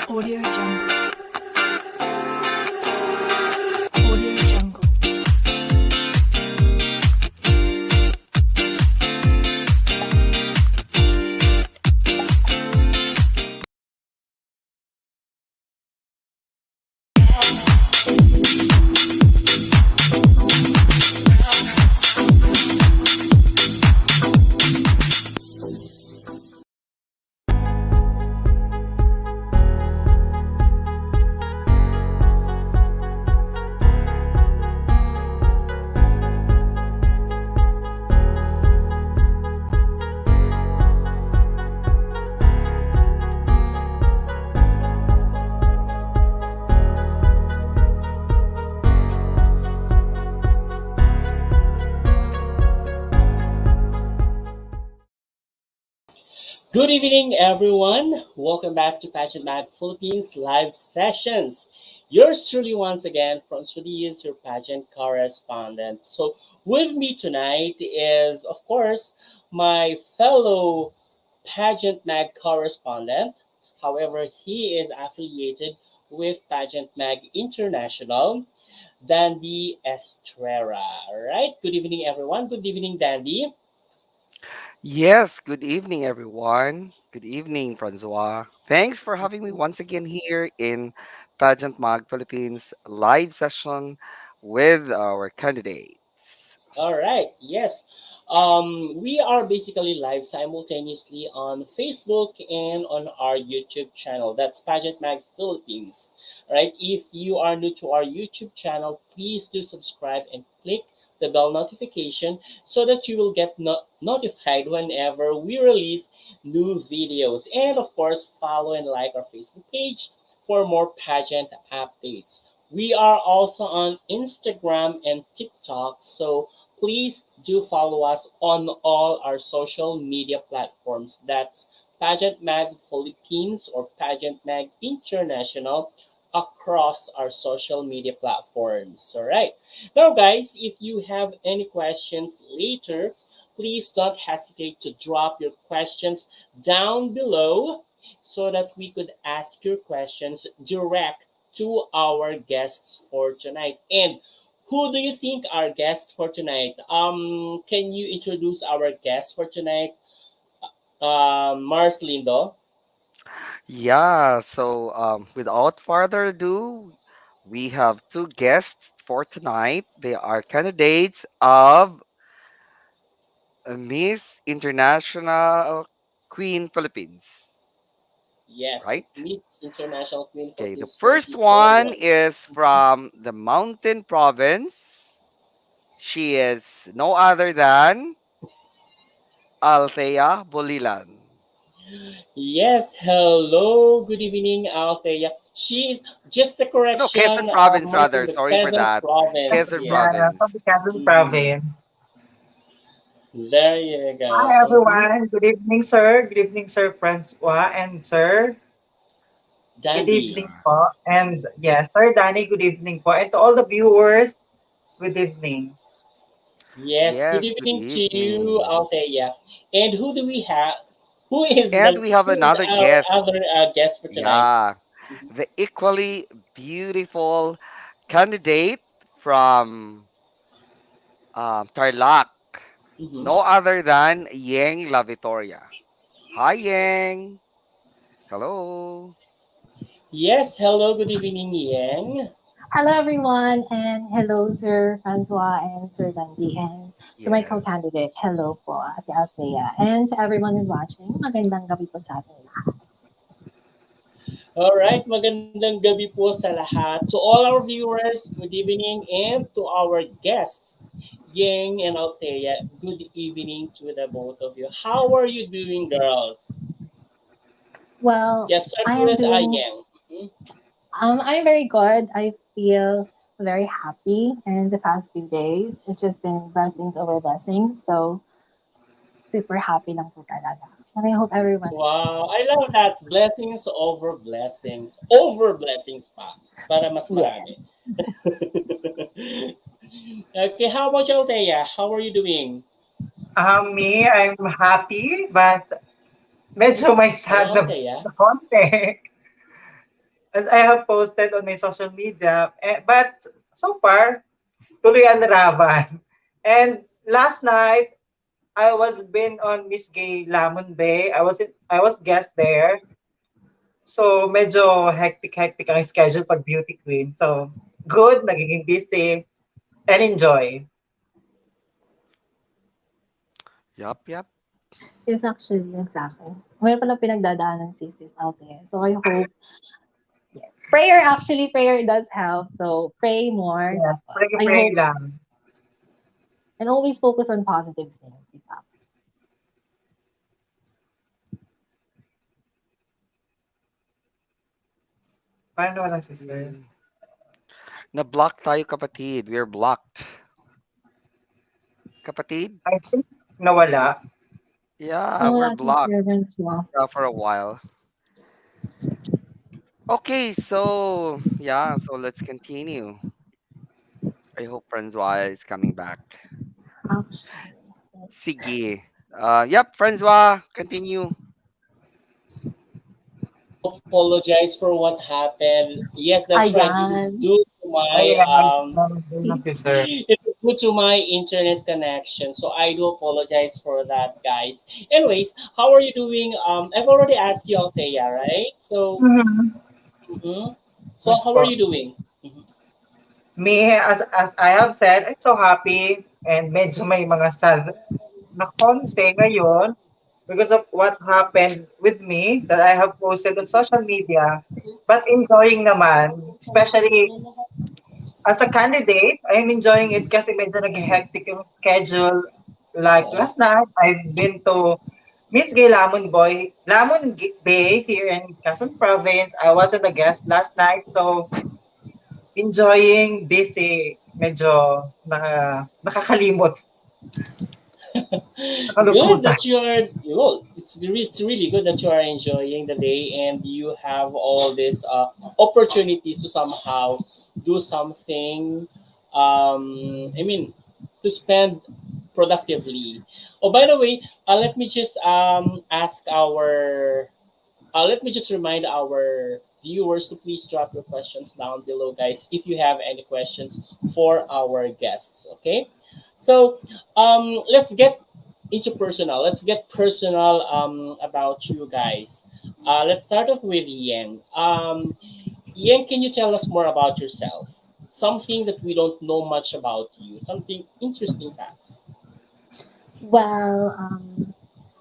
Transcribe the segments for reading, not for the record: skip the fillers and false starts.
Audio Jungle. Audio Jungle. Good evening, everyone. Welcome back to Pageant Mag Philippines live sessions. Yours truly, once again, from studios, your pageant correspondent. So, with me tonight is, of course, my fellow Pageant Mag correspondent. However, he is affiliated with Pageant Mag International, Dandy Estrera. All right. Good evening, everyone. Good evening, Dandy. Yes, good evening, everyone. Good evening, Francois. Thanks for having me once again here in Pageant Mag Philippines live session with our candidates. All right. Yes. We are basically live simultaneously on Facebook and on our YouTube channel. That's Pageant Mag Philippines. All right. If you are new to our YouTube channel, please do subscribe and click the bell notification so that you will get notified whenever we release new videos. And of course, follow and like our Facebook page for more pageant updates. We are also on Instagram and TikTok, so please do follow us on all our social media platforms. That's Pageant Mag Philippines or Pageant Mag International across our social media platforms. All right. Now, guys, if you have any questions later, please don't hesitate to drop your questions down below so that we could ask your questions direct to our guests for tonight. And who do you think our guest for tonight? Can you introduce our guest for tonight, Mars Lindo? Without further ado, we have two guests for tonight. They are candidates of Miss International Queen Philippines, Yes, that's right? Miss International Queen Okay, the Philippines first one 2021. is from the Mountain Province. She is no other than Althea Bulilan. Yes, hello, good evening, Althea. She is just the No, correction, Quezon Province Mars rather. from the Sorry for Quezon that. province. Quezon Yeah. Yeah, Province. from the Quezon Mhm. Province. There you go. Hi, Mhm. everyone. Good evening, sir. Good evening, Sir Francois and Sir. Good Dandy. evening po. And yes, Sir Danny, good evening po. And to all the viewers, good evening. Yes, good Yes, good evening to you, evening. Althea. And who do we have? Who is And we have who is another our guest. other guest for tonight? Yeah, the equally beautiful candidate from Tarlac. Mm-hmm. No other than Yeng LAVITORIA. Hi, Yeng. Hello. Yes, hello, good evening, Yang. Hello, everyone, and hello, Sir Francois and Sir Dundee, and to my Yes. co-candidate, hello po, Ate Althea, and to everyone who's watching, magandang gabi po sa ating lahat. All right, magandang gabi po sa lahat. To all our viewers, good evening, and to our guests, Yang and Althea, good evening to the both of you. How are you doing, girls? Well, Yes, start I am with doing, Yang. Mhm. I'm very good. I feel very happy in the past few days. It's just been blessings over blessings. So super happy lang po talaga. And I hope everyone is. Wow, I love that. Blessings over blessings. Over blessings pa. Para mas Yeah. marami. Okay, how about you, Althea? How are you doing? Me, I'm happy, but medyo may sad Hello, na Althea. konti. As I have posted on my social media. But so far, tuloy ang laban. And last night, I was been on Miss Gay Lamon Bay. I was guest there. So medyo hectic ang schedule pag beauty queen. So good, nagiging busy and enjoy. Yup, yup. Yes, actually, yun sa akin. Meron palang pinagdadaanan si sis out there. So I hope, yes. Prayer does help. So pray more. Yes, Tapos, I pray-pray hope, lang. and always focus on positive things. Diba? Paano walang sister? Na-block tayo kapatid. We're blocked. Kapatid? I think nawala. Yeah, we're Nawala si blocked servants mo. for a while. Okay, so yeah, so let's continue. I hope Francois is coming back. Actually. Sige. Yep, Francois, continue. I do apologize for what happened. Yes, that's right. It is Ayan. due to my Ayan, na sister. it is due to my internet connection. So I do apologize for that, guys. Anyways, how are you doing? I've already asked you, Althea, right? So, Mhm. mhm. So Yes how are po. you doing? Mhm. Me, as I have said, I'm so happy and medyo may mga sad na konti ngayon because of what happened with me that I have posted on social media. But enjoying naman, especially as a candidate, I am enjoying it kasi medyo nag-hectic yung schedule. Like Oo. last night, I've been to Miss Gay Bay here in Quezon Province. I was a guest last night, so enjoying busy. Medyo nakakalimot, Good nakalungkutan. that you are. Well, it's really good that you are enjoying the day and you have all these opportunities to somehow do something. I mean, to spend productively. Oh, by the way, let me just ask our. Let me just remind our viewers to please drop your questions down below, guys, if you have any questions for our guests. Okay, so let's get into personal. Let's get personal about you guys. Let's start off with Yen. Yen, can you tell us more about yourself? Something that we don't know much about you. Something interesting facts. Well,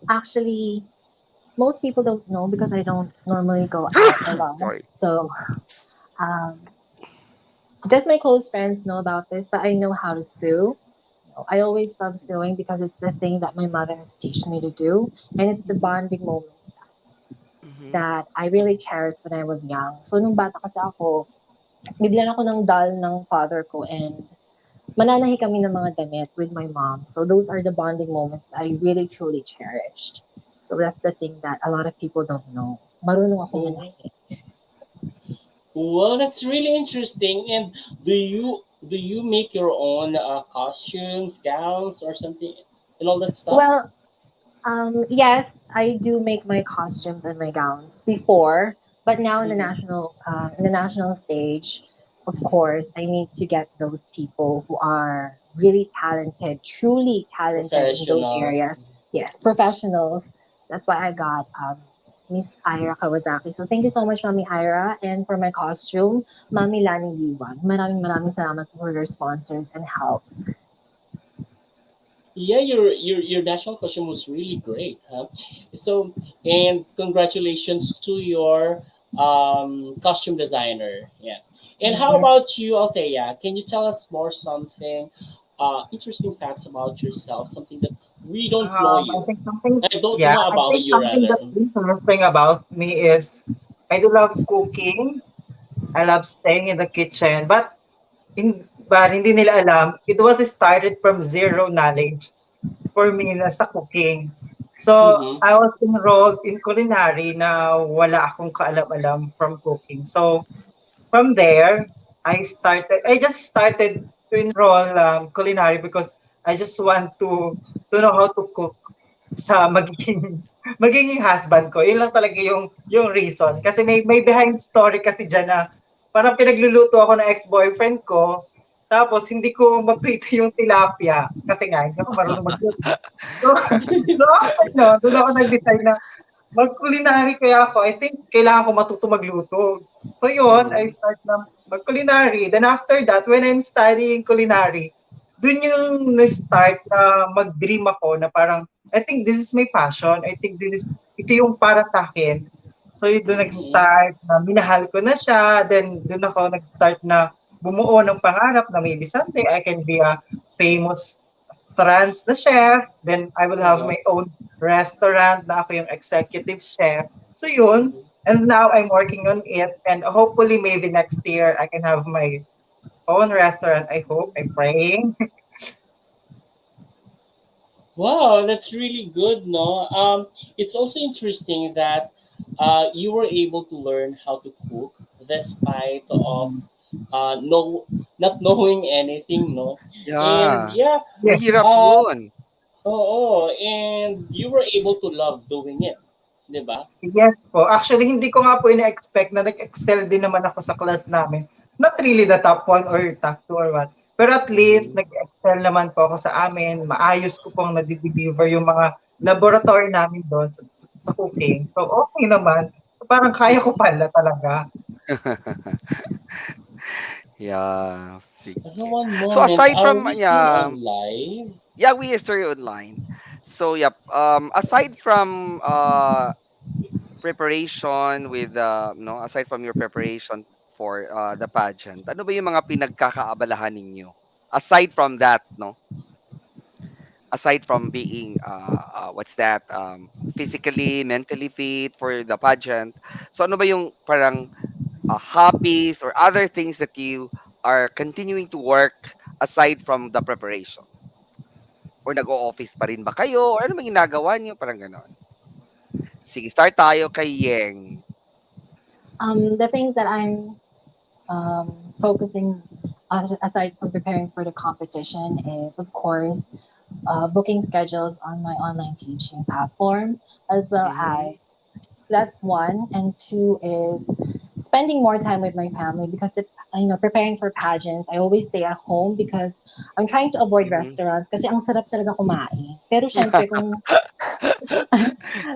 actually, most people don't know because I don't normally go out a lot. Sorry. So, um, just my close friends know about this, but I know how to sew. I always love sewing because it's the thing that my mother has taught me to do, and it's the bonding moments Mm-hmm. that I really cherished when I was young. So, nung bata kasi ako, bibigyan ako ng doll ng father ko and mananahi kami ng mga damit with my mom. So, those are the bonding moments that I really truly cherished. So, that's the thing that a lot of people don't know. Marunong ako Mhm. manahi. Well, that's really interesting. And do you make your own costumes, gowns, or something, and all that stuff? Well, yes, I do make my costumes and my gowns before, but now Hmm. in the national stage, of course, I need to get those people who are really talented, truly talented in those Professional. areas. Yes, professionals. That's why I got Miss Ira Kawasaki. So thank you so much, Mami Ira, and for my costume, Mami Lani Liwag. Maraming salamat for your sponsors and help. Yeah, your national costume was really great, huh? So, and congratulations to your costume designer. Yeah. And how Mhm. about you, Althea? Can you tell us more something, interesting facts about yourself? Something that we don't know I you. think something, I don't yeah, know I about think you something rather. that's interesting about me is I do love cooking. I love staying in the kitchen, but hindi nila alam, it was started from zero knowledge. for me na sa cooking. So, Mm-hmm. I was enrolled in culinary na wala akong kaalam-alam from cooking. So, from there, I just started to enroll culinary because I just want to know how to cook sa magiging magiging husband ko. Yun lang talaga yung reason. Kasi may behind story kasi diyan na parang pinagluluto ako ng ex-boyfriend ko. Tapos hindi ko maprito yung tilapia kasi nga hindi ako marunong magluto. So, so after no, doon ako nag-decide na mag-culinary kaya ako. I think kailangan ko matuto magluto. So yun, I Mhm. start na mag-culinary. Then after that, when I'm studying culinary, dun yung na-start na mag-dream ako na parang, I think this is my passion. I think ito yung para sa akin. So yun doon Mhm. nag-start na minahal ko na siya. Then doon ako nag-start na bumuo ng pangarap na maybe someday I can be a famous trans na chef. Then I will have Uh-huh. my own restaurant na ako yung executive chef. So yun. Mm-hmm. And now I'm working on it. And hopefully maybe next year I can have my own restaurant. I hope. I'm praying. Wow, that's really good, no? It's also interesting that you were able to learn how to cook despite of no not knowing anything, no? And Yeah, yeah, Yes. mahirap uh, 'yun. oo, and you were able to love doing it, 'di ba? Yes po. Actually, hindi ko nga po ina-expect na nag-excel din naman ako sa class namin. Not really the top 1 or top 2 or what. Pero at least, Mhm. nag-excel naman po ako sa amin. Maayos ko pong nade-deliver yung mga laboratory namin doon sa cooking. So, okay naman. So, parang kaya ko pala talaga. Yeah, Ano, sige. one So moment, aside are from we still yeah, on live? yeah, we are still online. So yep, aside from preparation with no, aside from your preparation for the pageant, ano ba yung mga pinagkakaabalahan ninyo? Aside from that, no? Aside from being what's that physically, mentally fit for the pageant. So ano ba yung parang hobbies or other things that you are continuing to work aside from the preparation? Or nag-o-office pa rin ba kayo? Or ano bang ginagawa niyo? Parang gano'n. Sige, start tayo kay Yeng. The things that I'm focusing aside from preparing for the competition is, of course, booking schedules on my online teaching platform, as well Mhm. as that's one, and two is spending more time with my family because if preparing for pageants, I always stay at home because I'm trying to avoid Mhm. restaurants kasi ang sarap talaga kumain. Pero syempre kung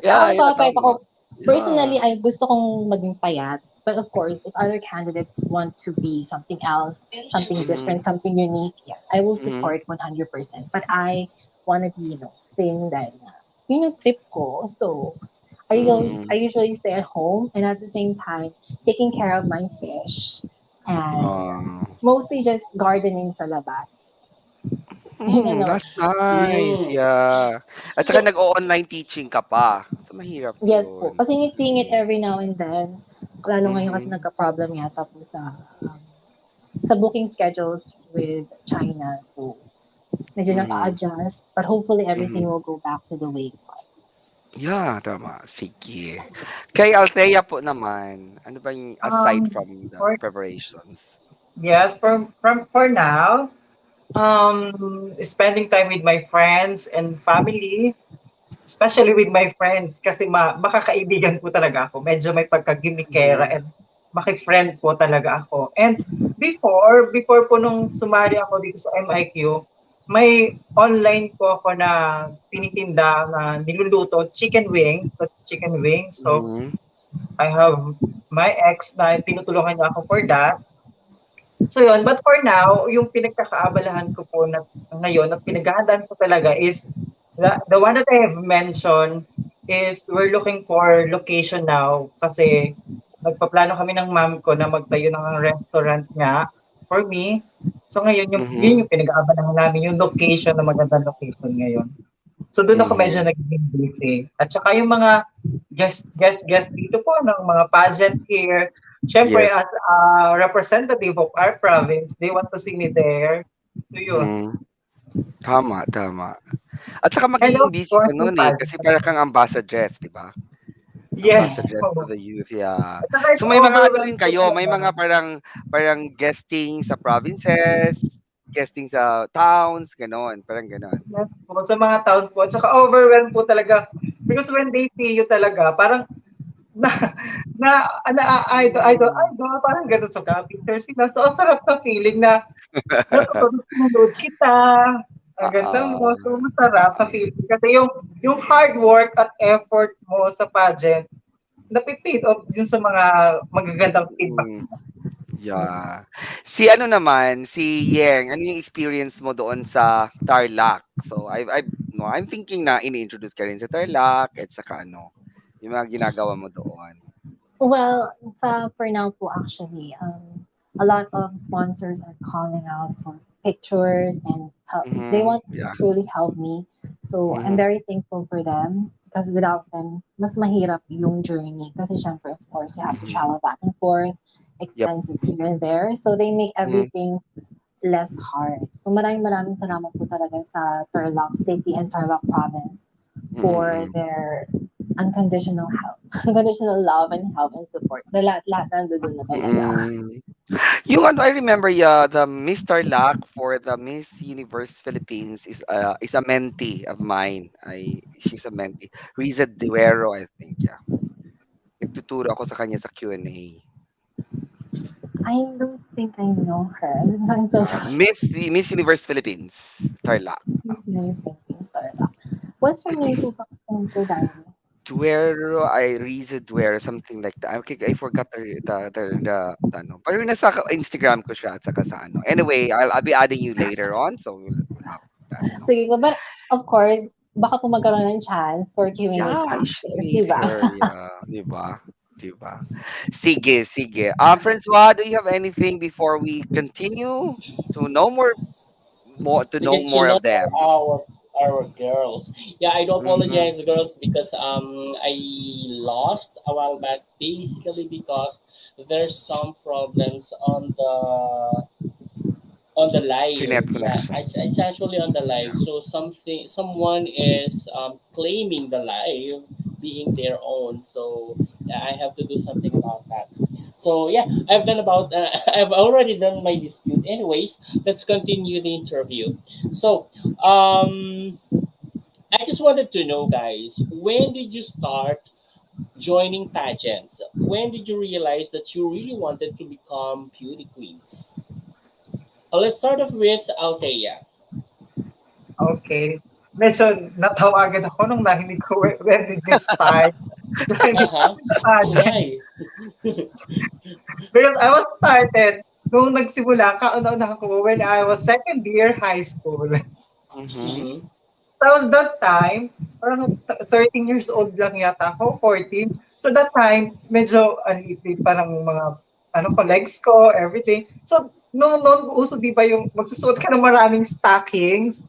Yeah, Ang yeah, papayat tama. ako, Yeah. personally, ay gusto kong maging payat. But of course, if other candidates want to be something else, something Mhm. different, something unique, yes, I will Mhm. support 100%. But I want to be, staying dahil na, yun yung trip ko. So, I Mhm. usually stay at home and at the same time, taking care of my fish and Oh. mostly just gardening sa labas. Ano, That's nice. Mm. Yeah. At saka So, nag-o-online teaching ka pa. So mahirap yes po. 'yun. Pasingit-singit every now and then. Lalo ngayon kasi Mhm. nagka-problem yata po um, sa booking schedules with China. So, medyo Mhm. nag-a-adjust. But hopefully everything Mhm. will go back to the way it was. Yeah, tama. Sige. Kay Althea po naman, ano ba yung aside Um, from the for, preparations? yes, for now, spending time with my friends and family, especially with my friends kasi makakaibigan po talaga ako. Medyo may pagkagimikera Mhm. and maki-friend po talaga ako. And before po nung sumali ako dito sa MIQ, may online po ako na tinitinda na niluluto, chicken wings, that's chicken wings. So, Mhm. I have my ex na tinutulungan niya ako for that. So yun, but for now, yung pinagkakaabalahan ko po na ngayon at pinaghahandaan ko talaga is the one that I have mentioned is we're looking for location now kasi nagpaplano kami ng mom ko na magtayo ng restaurant nga for me. So ngayon, yun Mhm. yung pinag-aabalahan namin, yung location na magandang location ngayon. So doon ako medyo Mhm. nagiging busy. At saka yung mga guest dito po ng mga pageant here. Siyempre, Yes. as a representative of our province, they want to see me there. So yun. Mhm. Tama, tama. At saka And of magiging busy course, ka yung nun, eh, kasi pageant. para kang ambassadress, 'di ba? Yes. Ambassadress to the youth, yeah. At saka it's So may mga ano overwhelmed rin po kayo, may talaga. mga parang parang guesting sa provinces, guesting sa towns, gano'n, parang gano'n. Yes po, sa mga towns po. At saka overwhelmed po talaga. Because when they see you talaga, parang na, idol, Hmm, idol, parang gano'n sa picture sila. So, ang sarap sa feeling na, nanonood kita, ang ganda oo, mo. So, masarap sa oo. feeling. Kasi yung hard work at effort mo sa pageant, napipid off yun sa mga magagandang feedback. Mm, yeah. Si ano naman, si Yeng, ano yung experience mo doon sa Tarlac? So, no, I'm thinking na ini-introduce ka rin sa Tarlac at saka ano, yung mga ginagawa mo doon. Well, for now po actually, a lot of sponsors are calling out for pictures and help. They Mhm, want to yeah. truly help me. So I'm Mhm, very thankful for them because without them, mas mahirap yung journey. Kasi syempre, of course, you have to mhm. travel back and forth, Yep. expenses here and there. So they make Mhm, everything less hard. So maraming salamat po talaga sa Tarlac City and Tarlac Province mm, for mm. their unconditional help, unconditional love and help and support. Na lahat nandun na talaga. Mm. Yung ano, I remember, yeah, the Miss Tarlac for the Miss Universe Philippines is a mentee of mine. She's a mentee. Riza Duero, I think, yeah. Nagtuturo ako sa kanya sa Q&A. I don't think I know her. I'm so sorry. Miss Universe Philippines, Tarlac. Please know things Tarlac. What's your name po, Sir Danny? Duero, Riza Duero, something like that. Okay, I forgot the ano. Pero nasa Instagram ko siya at saka sa ano. Anyway, I'll be adding you later on, so we'll have that, no? Sige po, but of course, baka po magkaroon ng chance for Q&A Yeah, I should after, meet diba? her. Yeah, 'di ba? 'Di ba? Sige, sige. Francois, do you have anything before we continue to know to To know get to more know of them? our girls. Yeah, I do Mhm. apologize, girls, because I lost a while back, basically because there's some problems on the Internet live. Yeah, connection. it's actually on the live. Yeah. So someone is claiming the live being their own. So yeah, I have to do something about that. So yeah, I've done about I've already done my dispute. Anyways, let's continue the interview. So I just wanted to know, guys, when did you start joining pageants? When did you realize that you really wanted to become beauty queens? Let's start off with Althea. Okay. Medyo natawagan ako nung narinig ko, when did you start joining Uh-huh. pageant? Why? Because I was started nung nagsimula, kauna-una ako when I was second year high school. Mhm. Mm-hmm. Tapos that time, parang 13 years old lang yata ako, 14. So that time, medyo anipid pa ng mga, pa legs ko, everything. So, noon uso di ba yung magsusuot ka ng maraming stockings?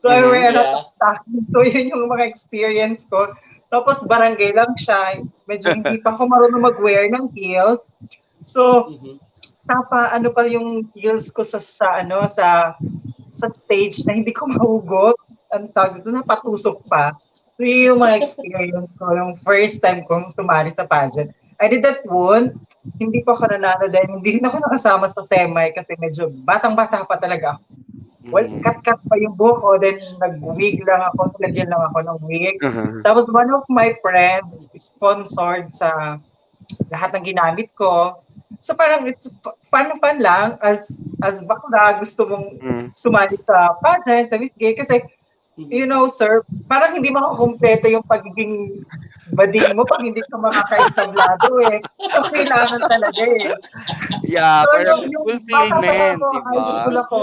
So I Mhm. wear a lot of Yeah. stockings. So yun yung mga experience ko. Tapos barangay lang siya. Medyo hindi pa ako marunong mag-wear ng heels. So, Mm-hmm. ano pa yung heels ko sa stage na hindi ko mahugot. Ang tawag dito, napatusok pa. So, yun yung mga experience ko, yung first time kong sumali sa pageant. I did that one. Hindi pa ako nanalo dahil hindi na ako nakasama sa semi kasi medyo batang-bata pa talaga ako. Well, Mhm. cut-cut pa yung buhok ko, then nag-wig lang ako, nilagyan lang ako ng wig. Mhm. Tapos one of my friend sponsored sa lahat ng ginamit ko. So parang it's fun lang as bakla gusto mong Mhm. sumali sa pageant, sa Miss Gay kasi Mm-hmm. sir, parang hindi makukumpleto yung pagiging bading mo pag hindi ka makakaitablado eh. So kailangan talaga eh. Yeah, So parang yung bata pa lang fulfillment, ako, 'di high ba? school ako,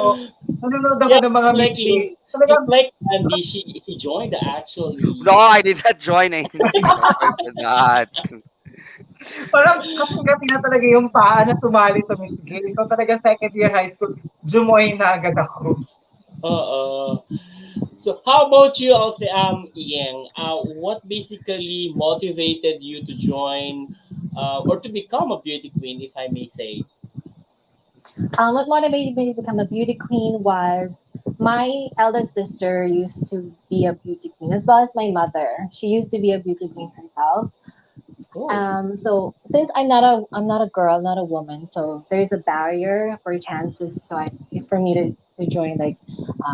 nanonood ako Yeah, ng mga Miss Gay. Just Talagang like Andy, he joined actually. No, I did not join. I'm so sorry for that. parang kasi na talaga yung paa na sumali sa Miss Gay. So talaga second year high school, jumoin na agad ako. Uh-uh. So how about you, Yang? What basically motivated you to join or to become a beauty queen, if I may say? What motivated me to become a beauty queen was my eldest sister used to be a beauty queen, as well as my mother. She used to be a beauty queen herself. Oh, So since I'm not a girl, not a woman, so there's a barrier for chances. So for me to join like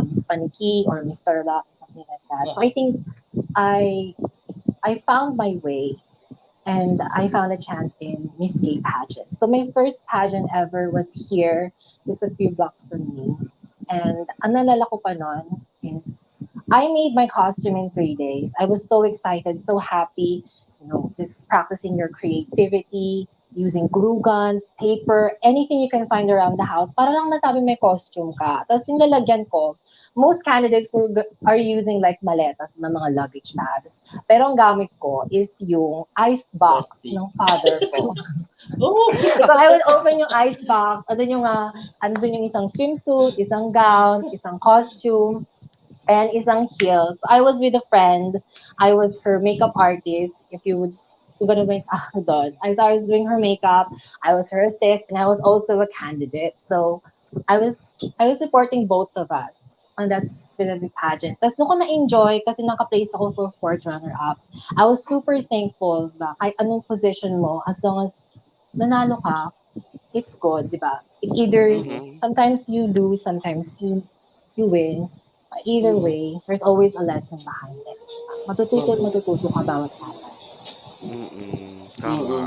Miss Paniki or Miss Tarlac, something like that. So uh-huh. I think I I found my way and I found a chance in Miss Gay pageant. So my first pageant ever was here, just a few blocks from me. And ang nalala ko pa nun is I made my costume in 3 days. I was so excited, so happy, just practicing your creativity, using glue guns, paper, anything you can find around the house para lang masabi may costume ka. Tapos yung lalagyan ko, most candidates are using like maletas, mga luggage bags. Pero ang gamit ko is yung ice box Plastic. ng father ko. Oh, So I would open yung ice box, andun yung isang swimsuit, isang gown, isang costume, and isang heels. I was with a friend. I was her makeup artist. If you're gonna make doon. I started doing her makeup. I was her assist, and I was also a candidate. So I was I was supporting both of us on that specific pageant. Tapos nung ko na-enjoy kasi naka-place ako for fourth runner-up, I was super thankful ba kahit anong position mo, as long as nanalo ka, it's good, di ba? It's either mm-hmm. Mm-hmm. sometimes you lose, sometimes you win. Either Mm-hmm. way, there's always a lesson behind it. Matututo at Mm-hmm. matututo ka bawat araw. Mm-mm. Tama. Mm-hmm.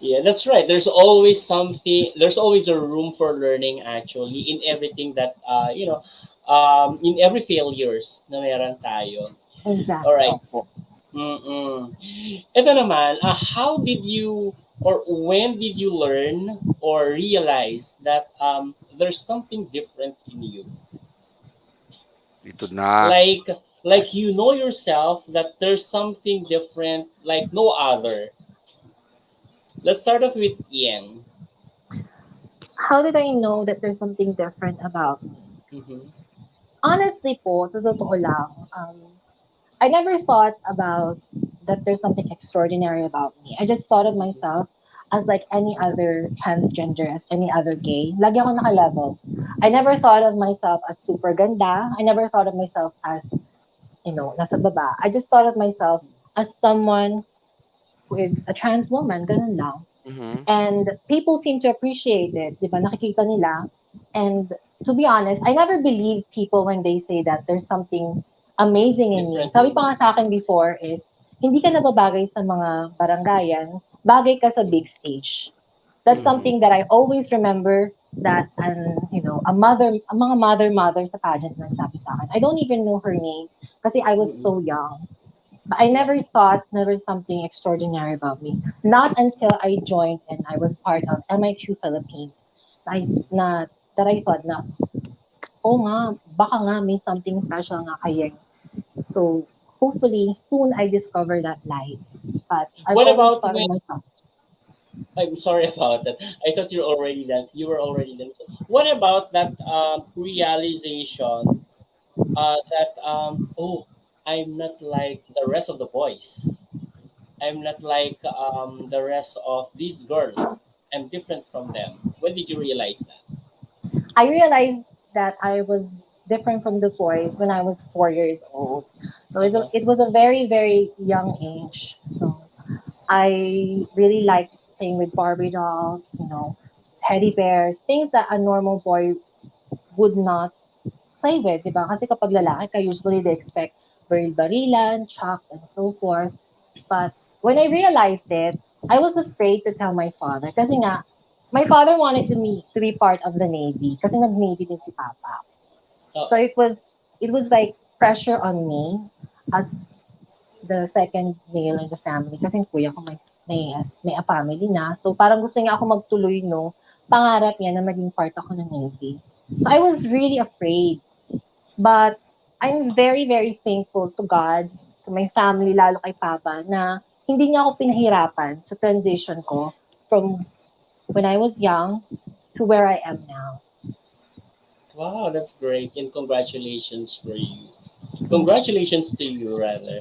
Yeah, that's right. There's always something. There's always a room for learning. Actually, in everything that in every failures na meron tayo. All Exactly. right. Opo. Mm-mm. Ito naman, how did you or when did you learn or realize that there's something different in you? Ito na. Like you know yourself that there's something different like no other. Let's start off with Ian. How did I know that there's something different about me? Mm-hmm. Honestly po, sa totoo lang, I never thought about that there's something extraordinary about me. I just thought of myself as like any other transgender, as any other gay. Lagi ako naka-level. I never thought of myself as super ganda. I never thought of myself as, nasa baba. I just thought of myself as someone who is a trans woman, ganun lang. Mm-hmm. And people seem to appreciate it, di ba? Nakikita nila. And to be honest, I never believe people when they say that there's something amazing in me. Different Sabi in pa you. nga sa akin before is, hindi ka nababagay sa mga barangayan, bagay ka sa big stage. That's Mm-hmm. something that I always remember that, a mga mother sa pageant nagsabi sa akin. I don't even know her name kasi I was Mm-mm. so young. But I Yeah. never thought there was something extraordinary about me. Not until I joined and I was part of MIQ Philippines. I, na, that I thought na, oh nga, baka nga may something special nga kay Yeng. So, hopefully, soon I discover that light. But I've What always about thought of when? myself. I'm sorry about that. I thought you're already done. You were already done. So what about that realization that oh, I'm not like the rest of the boys. I'm not like the rest of these girls. I'm different from them. When did you realize that? I realized that I was different from the boys when I was 4 years old. So Uh-huh. it was a very, very young age. So I really liked playing with Barbie dolls, teddy bears, things that a normal boy would not play with, di ba? Kasi kapag lalaki ka, usually they expect baril-barilan, chalk, and so forth. But when I realized it, I was afraid to tell my father. Kasi nga, my father wanted to be part of the Navy. Kasi nag-Navy din si Papa. So Uh, it was like pressure on me as the second male in the family kasi yung kuya ko may a family na. So parang gusto niya ako magtuloy no pangarap niya na maging part ako ng Navy. So I was really afraid. But I'm very, very thankful to God, to my family, lalo kay Papa, na hindi niya ako pinahirapan sa transition ko from when I was young to where I am now. wow, that's great, and congratulations for you. Thank you. Congratulations to you, rather.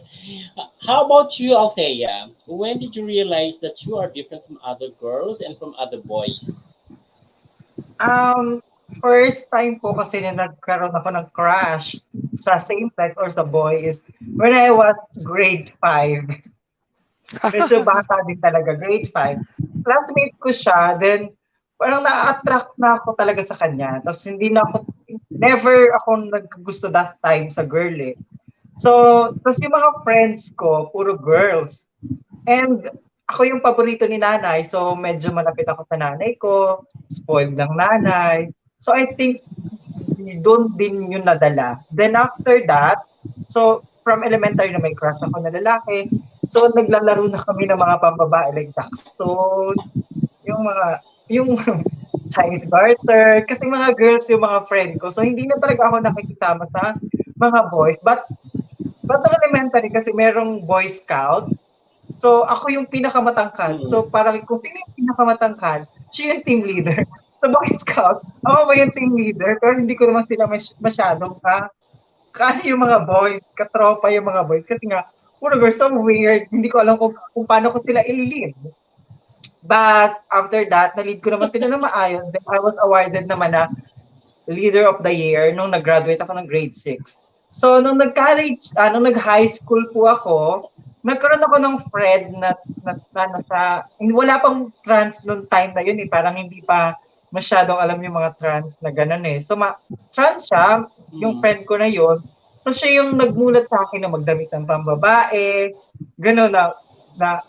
How about you, Althea? When did you realize that you are different from other girls and from other boys? Um, First time po kasi na nagkaroon ako ng crush sa same sex or sa boy is when I was grade 5. Medyo bata din talaga, grade 5. Classmate ko siya, then parang na-attract na ako talaga sa kanya. Tapos hindi na ako, never ako naggusto that time sa girl eh. So, tapos yung mga friends ko, puro girls. And ako yung paborito ni nanay, so medyo malapit ako sa nanay ko, spoiled ng nanay. So I think doon din yung nadala. Then after that, so from elementary na may crush ako na lalaki, so naglalaro na kami ng mga pambabae like Duckstone, yung Chinese garter, kasi mga girls yung mga friend ko. So hindi na talaga ako nakikisama sa mga boys. But ng elementary kasi merong Boy Scout. So, ako yung pinakamatangkad. So, parang kung sino yung pinakamatangkad, siya yung team leader. Sa Boy Scout, ako ba yung team leader? Pero hindi ko naman sila masyadong kaano yung mga boys, katropa yung mga boys. Kasi nga, puro girls, so weird. Hindi ko alam kung paano ko sila i-lead. But, after that, na-lead ko naman sila na maayos. Then, I was awarded naman na leader of the year nung nag-graduate ako ng grade 6. So, nung nag-college, nung nag-high school po ako, nagkaroon ako ng friend na wala pang trans noong time na yun eh, parang hindi pa masyadong alam yung mga trans na ganun eh. So, trans siya, yung friend ko na yun. So, siya yung nagmulat sa akin na magdamit ng pambabae, gano'n na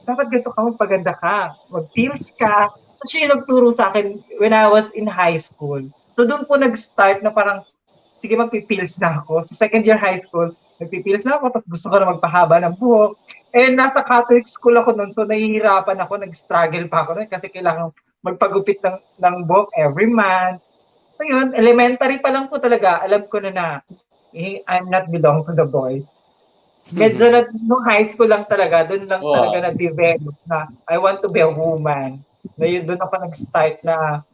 dapat ganito ka, magpaganda ka, mag-pills ka. So, siya yung nagturo sa akin when I was in high school. So, doon po nag-start na parang, sige, magpipills na ako. So, second year high school, nagpipills na ako, tapos gusto ko na magpahaba ng buhok. And nasa Catholic school ako noon, so nahihirapan ako, nag-struggle pa ako noon kasi kailangan magpagupit ng buhok every month. So yun, elementary pa lang po talaga, alam ko na I'm not belong to the boys. Medyo nung high school lang talaga, doon lang talaga na-develop na I want to be a woman. Na yun, doon ako nag-start na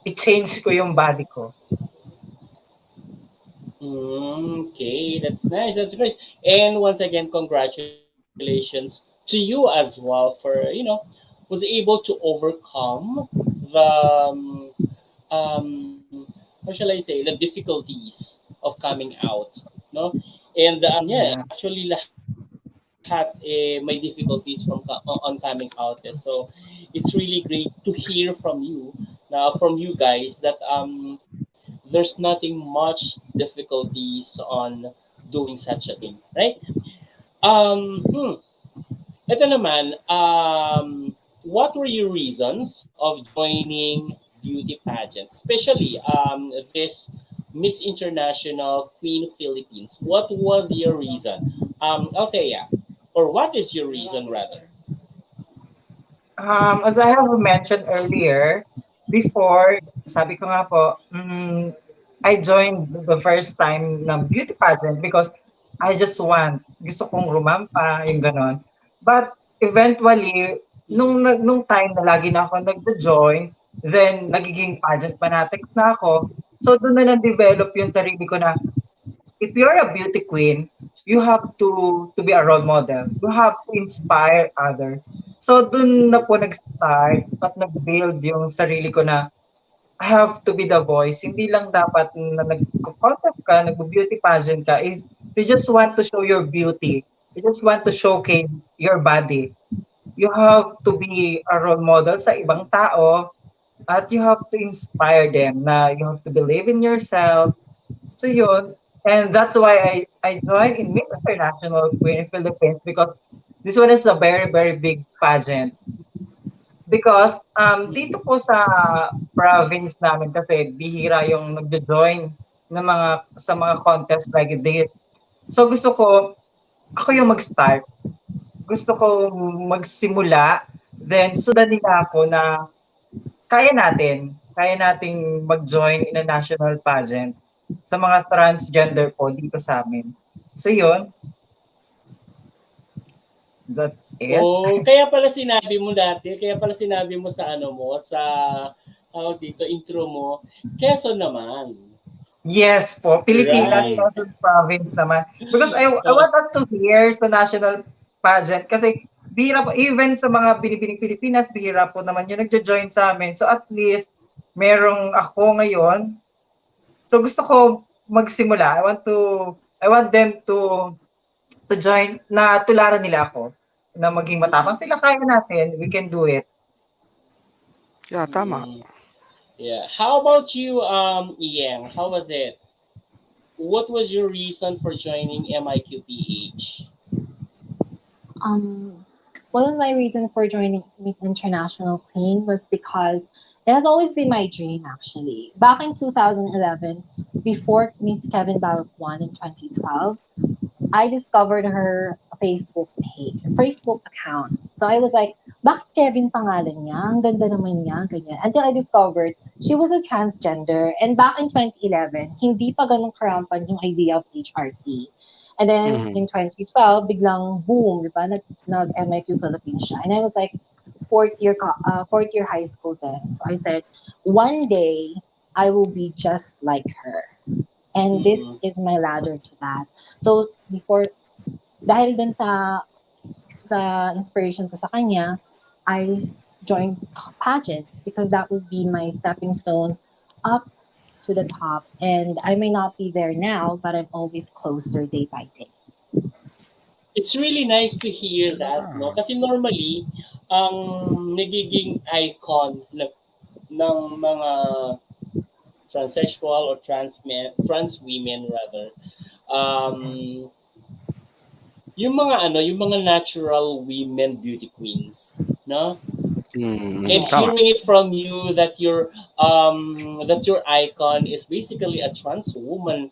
i-change ko yung body ko. Okay, that's nice. That's great. And once again, congratulations to you as well for was able to overcome the how shall I say, the difficulties of coming out, no? And actually had my difficulties on coming out. So it's really great to hear from you now, from you guys, that there's nothing much difficulties on doing such a thing, right? Ito naman, what were your reasons of joining beauty pageants, especially this Miss International Queen Philippines? What was your reason, Althea, or what is your reason rather? As I have mentioned earlier, before, sabi ko nga po, I joined the first time ng beauty pageant because I just gusto kong rumampa, yung ganon. But eventually, nung time na lagi na ako nag-join, then nagiging pageant fanatics na ako. So doon na develop yung sarili ko na, if you're a beauty queen, you have to be a role model. You have to inspire others. So doon na po nag-start at nag-build yung sarili ko na I have to be the voice. Hindi lang dapat na nag-contest ka, nag-beauty pageant ka, is you just want to show your beauty. You just want to showcase your body. You have to be a role model sa ibang tao at you have to inspire them na you have to believe in yourself. So yun. And that's why I joined in Miss International Queen Philippines because this one is a very, very big pageant. Because dito po sa province namin kasi bihira yung nagjo-join sa mga contest like this. So gusto ko, ako yung mag-start. Gusto ko magsimula, then sundan nila ako na kaya nating mag-join in a national pageant sa mga transgender po dito sa amin. So yun. That's it. Oh, kaya pala sinabi mo sa dito intro mo, Quezon naman. Yes po, Pilipinas, Right. Quezon province naman. Because I want us to hear sa national pageant kasi bihira po, even sa mga binibining Pilipinas, bihira po naman yung nagjo-join sa amin. So at least, merong ako ngayon So gusto ko magsimula. I want them to join na tularan nila ako na maging matapang sila, kaya natin, we can do it. Yeah, tama. Mm. Yeah. How about you, Yang? How was it? What was your reason for joining MIQPH? Um, One of my reasons for joining Miss International Queen was because it has always been my dream, actually. Back in 2011, before Miss Kevin Ballot won in 2012, I discovered her Facebook account. So I was like, bakit Kevin pangalan niya? Ang ganda naman niya, ganyan. Until I discovered she was a transgender. And back in 2011, hindi pa ganun karampan yung idea of HRT. And then Mhm. in 2012, biglang boom, di ba? Nag-MIQ Philippines siya. And I was like, fourth year high school then. So I said, one day, I will be just like her. And this Mm-hmm. is my ladder to that. So dahil dun sa inspiration ko sa kanya, I joined pageants because that would be my stepping stone up to the top. And I may not be there now, but I'm always closer day by day. It's really nice to hear that, no? Ah. Kasi normally, ang nagiging icon ng mga transsexual or trans women rather, um, yung mga natural women beauty queens, no? And Tama. hearing it from you that your icon is basically a trans woman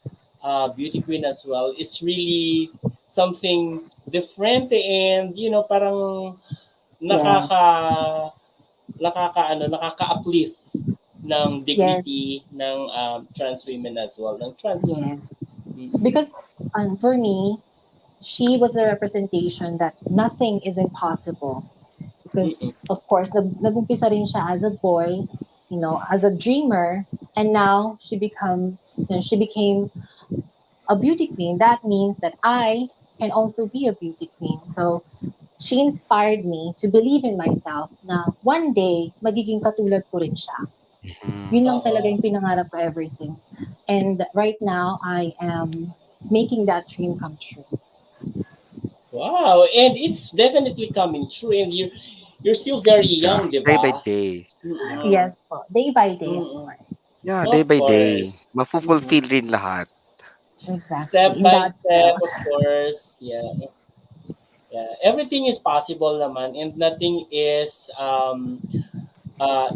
beauty queen as well, it's really something different, and parang Yes, nakaka nakaka-uplift ng yes, dignity ng trans women as well, ng trans. yes. Mm-mm. Because for me, she was a representation that nothing is impossible. Because Mm-mm. of course, nagumpisa rin siya as a boy, as a dreamer, and now she became a beauty queen. That means that I can also be a beauty queen. So she inspired me to believe in myself na one day magiging katulad ko rin siya. Mhm. Yun lang talaga Oo. yung pinangarap ko ever since. And right now, I am making that dream come true. Wow, and it's definitely coming true, and you're still very Yeah, young, di day by ba? day. Mm-mm. Yes po. Day by day, of Mm-mm. course. Yeah, day Of by day. course. Mm-hmm. Mafufulfill rin lahat. Exactly. Step In by God's step, will. of course. Yeah. Yeah. Everything is possible naman, and nothing is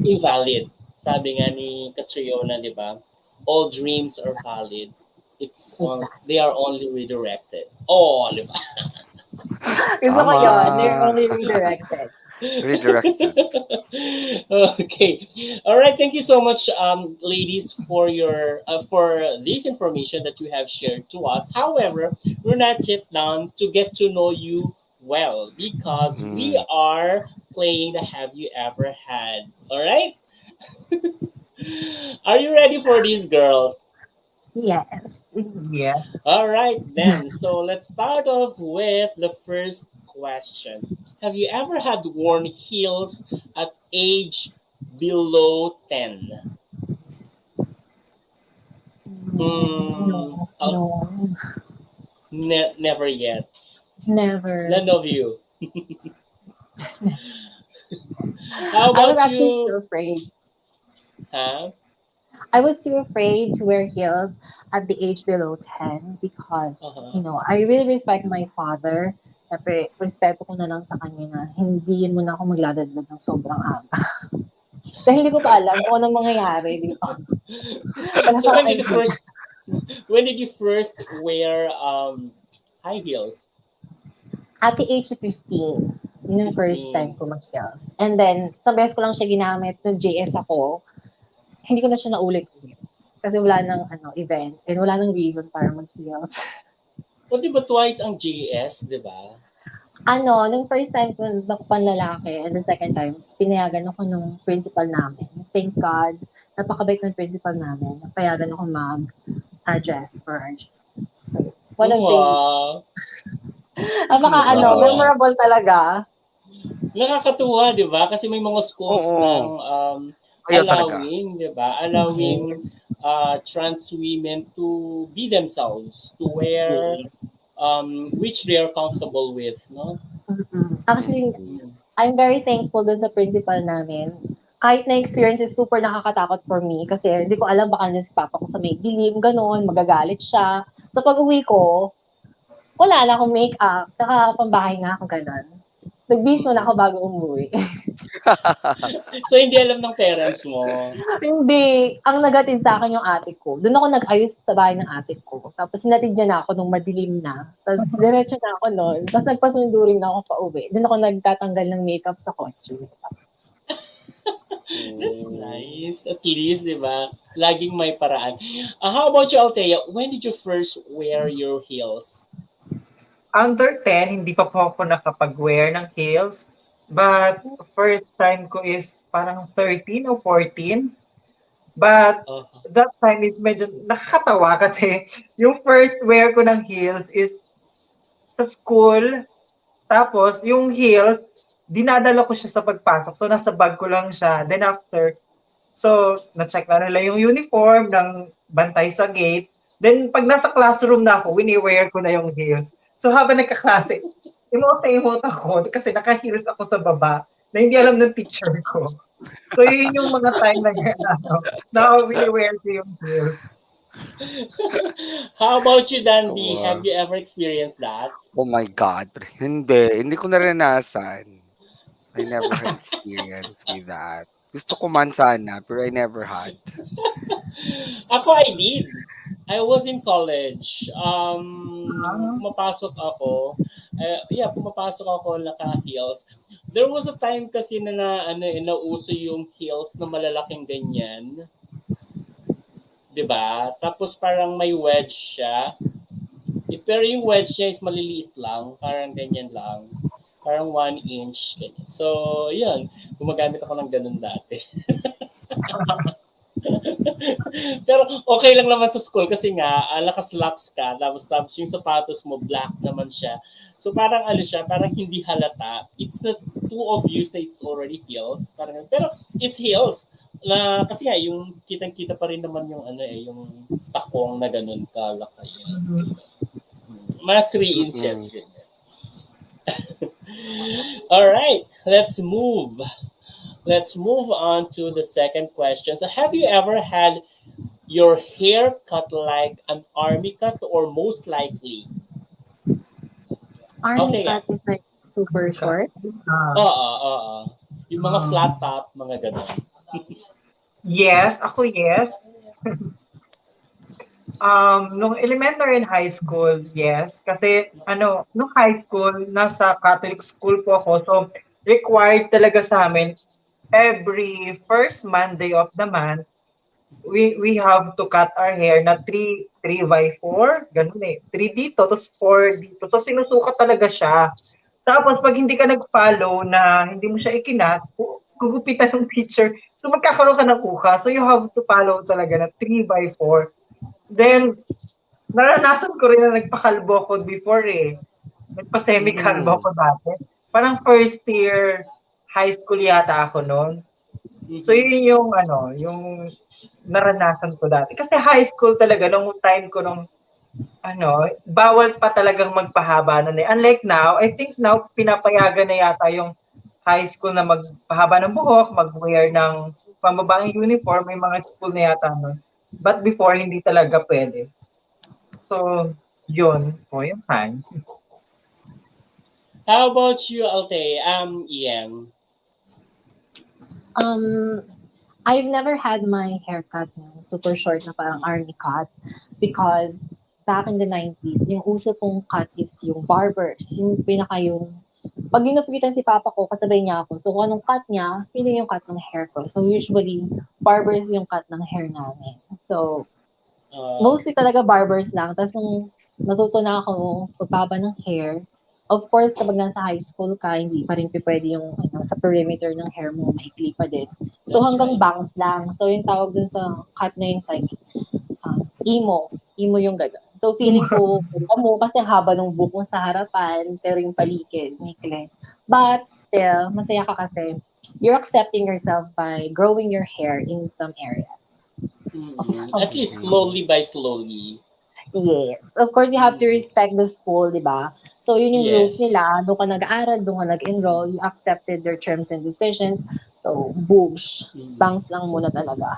invalid. Sabi nga ni Catriona, di ba? All dreams are valid. Exactly. They are only redirected. Oh, di ba? Gusto ko yun. They're Tama. only redirected. Redirected. Okay. All right. Thank you so much, ladies, for this information that you have shared to us. However, we're not yet done to get to know you well because we Mm. are playing the Have You Ever Had. All right. Are you ready for these, girls? Yes. Yeah. All right, then. So let's start off with the first question. Have you ever had worn heels at age below 10? Hmm, No, no, never yet. never. None of you. How I was about actually too you? afraid. Huh? I was too afraid to wear heels at the age below 10 because, Uh-huh. I really respect my father. Siyempre, respeto ko na lang sa kanya na hindi mo na ako magladadlad ng sobrang aga. Dahil hindi ko pa alam kung anong mangyayari, di ba? Wala So kang idea. when did you first wear high heels? At the age of 15, yun yung first time 15. ko mag-heels. And then, sa beses ko lang siya ginamit nung JS ako, hindi ko na siya naulit-ulit. Kasi wala nang event and wala nang reason para mag-heels. O di ba twice ang JS, di ba? Nung first time ko panlalaki and the second time, pinayagan ako ng principal namin. Thank God, napakabait ng principal namin. Napayagan ako mag-address for our JS. So, one of the, Wow. Wow. memorable talaga. Nakakatuwa, di ba? Kasi may mga schools ng Oo. Ayaw talaga. allowing, di ba? Allowing trans women to be themselves, to wear Yes. which they are comfortable with, no? Actually, Mm. Mm. I'm very thankful dun sa principal namin. Kahit na-experience is super nakakatakot for me kasi hindi ko alam baka na si papa ko sa may dilim, gano'n, magagalit siya. So pag-uwi ko, wala na akong makeup, saka pambahay na ako gano'n. Nag-beef muna ako Mm-mm. bago umuwi. So, hindi alam ng parents mo. Hindi, ang nagatid sa akin yung ate ko. Doon ako nag-ayos sa bahay ng ate ko. Tapos sinatid niya na ako nung madilim na. Tapos diretso na ako nun. Tapos nagpasundo rin ako pa uwi. Doon ako nagtatanggal ng makeup sa kotse. That's Mm. nice. At least, di ba? Laging may paraan. How about you, Althea? When did you first wear your heels? Under 10, hindi pa po ako nakapag-wear ng heels. But first time ko is parang 13 o 14. But Uh, that time is medyo nakakatawa kasi yung first wear ko ng heels is sa school. Tapos yung heels, dinadala ko siya sa pagpasok. So nasa bag ko lang siya. Then after, so na-check na nila yung uniform ng bantay sa gate. Then pag nasa classroom na ako, wini-wear ko na yung heels. So habang nagkaklase, emote ako kasi naka-heels ako sa baba na hindi alam ng teacher ko. So yun yung mga time na na wini-wear ko yung heels. how about you, Dandy? Have Oo. you ever experienced that? Oh my God. Hindi ko naranasan. I never had experience with that. Gusto ko man sana, pero I never had. Ako, I did. I was in college. Ah, Pumapasok ako. Pumapasok ako naka-heels. There was a time kasi nauso yung heels na malalaking ganyan. 'Di ba? Tapos parang may wedge siya. Pero yung wedge niya is maliliit lang. Parang ganyan lang. Parang 1 inch. Ganyan. So, yun. Gumagamit ako ng ganun dati. Pero okay lang naman sa school kasi nga naka-slacks ka tapos yung sapatos mo black naman siya. So parang parang hindi halata. It's not too obvious that it's already heels. Pero it's heels. Na kasi nga yung kitang-kita pa rin naman yung yung takong na ganun kalaki yan. mhm. Mga 3 inches. Mm-mm. Ganyan. All right, let's move. Let's move on to the second question. So, have you ever had your hair cut like an army cut or most likely? Army Okay nga. cut is like super short. Ah, Oo. Yung mga flat top, mga ganun. yes, ako yes. Nung elementary and high school, yes. Kasi, nung high school, nasa Catholic school po ako. So, required talaga sa amin, every first Monday of the month, we have to cut our hair na 3 by 4, ganun eh. 3 dito, tapos 4 dito. So, sinusukat talaga siya. Tapos, pag hindi ka nag-follow na hindi mo siya ikinat, gugupitan ng teacher. So, magkakaroon ka ng kuha. So, you have to follow talaga na 3 by 4. Then, naranasan ko rin na nagpakalbo ko before eh. Nagpa-semi-kalbo Mm. ko dati. Parang first year high school yata ako noon. So yun yung yung naranasan ko dati. Kasi high school talaga nung time ko nung bawal pa talagang magpahaba nun eh. Unlike now, I think now pinapayagan na yata yung high school na magpahaba ng buhok, mag-wear ng pambabaeng uniform, may mga school na yata nun. But before, hindi talaga pwede. So, yun po yung time. How about you, Alte? Ian. I've never had my haircut super short na parang army cut because back in the 90s, yung uso pong cut is yung barbers. Yung pag ginupitan si papa ko, kasabay niya ako. So, kung anong cut niya, yun yung cut ng hair ko. So, usually, barbers yung cut ng hair namin. So, mostly talaga barbers lang. Tapos, nung natuto na ako pagbaba ng hair, of course, kapag nasa high school ka, hindi pa rin pwede yung sa perimeter ng hair mo, maikli pa din. So, That's hanggang right. bangs lang. So, yung tawag dun sa cut na yun, like, emo. Emo yung gano'n. So, feeling ko, mo kasi ang haba ng buhok mo sa harapan, pero yung paligid, may kle. But, still, masaya ka kasi you're accepting yourself by growing your hair in some areas. At Of, least Mhm. slowly by slowly. yes. Of course, you have to Mm, respect the school, di ba? So, yun yung rules yes. nila. Doon ka nag-aaral, doon ka nag-enroll, you accepted their terms and decisions. So, boosh. Mm. Bangs lang muna talaga.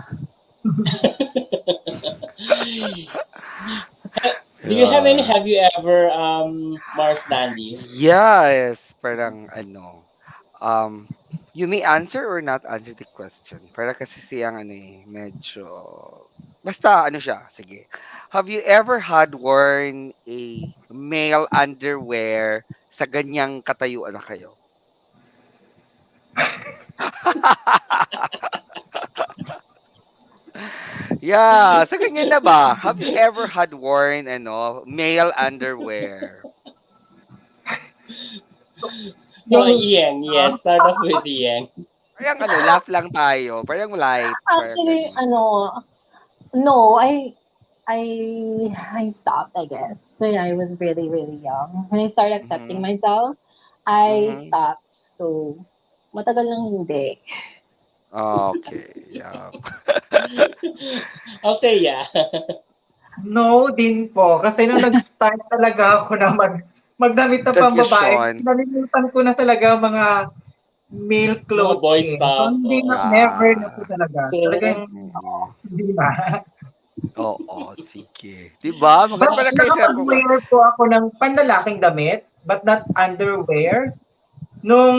Do you have any? Yeah. Have you ever, Mars Dandy? Yes, parang ano, um, you may answer or not answer the question. Para kasi siyang ano eh, medyo, basta ano siya, sige. Have you ever had worn a male underwear sa ganyang katayuan na kayo? Yeah, sa ganyan na ba? Have you ever had worn ano, male underwear? Yung Ian, yes. Start off with Ian. Parang ano, laugh lang tayo. Parang light, parang Actually, gano'n. no, I stopped, I guess, when I was really, really young. When I started accepting Mhm. myself, I Mhm. stopped. So, matagal lang hindi. Okay, yeah. Althea. no din po. Kasi nung nag-start talaga ako na magdamit ng pambabae, Confusion. nalimutan ko na talaga mga male Mga clothes boy eh. So, stuff. hindi na, Oo. never na po Yeah. talaga. Talagang Okay. Mhm. hindi na. Oo, sige. 'Di ba? But Maganda pala kayo sa mga nakapag-wear po ako ng panlalaking damit, but not underwear. Nung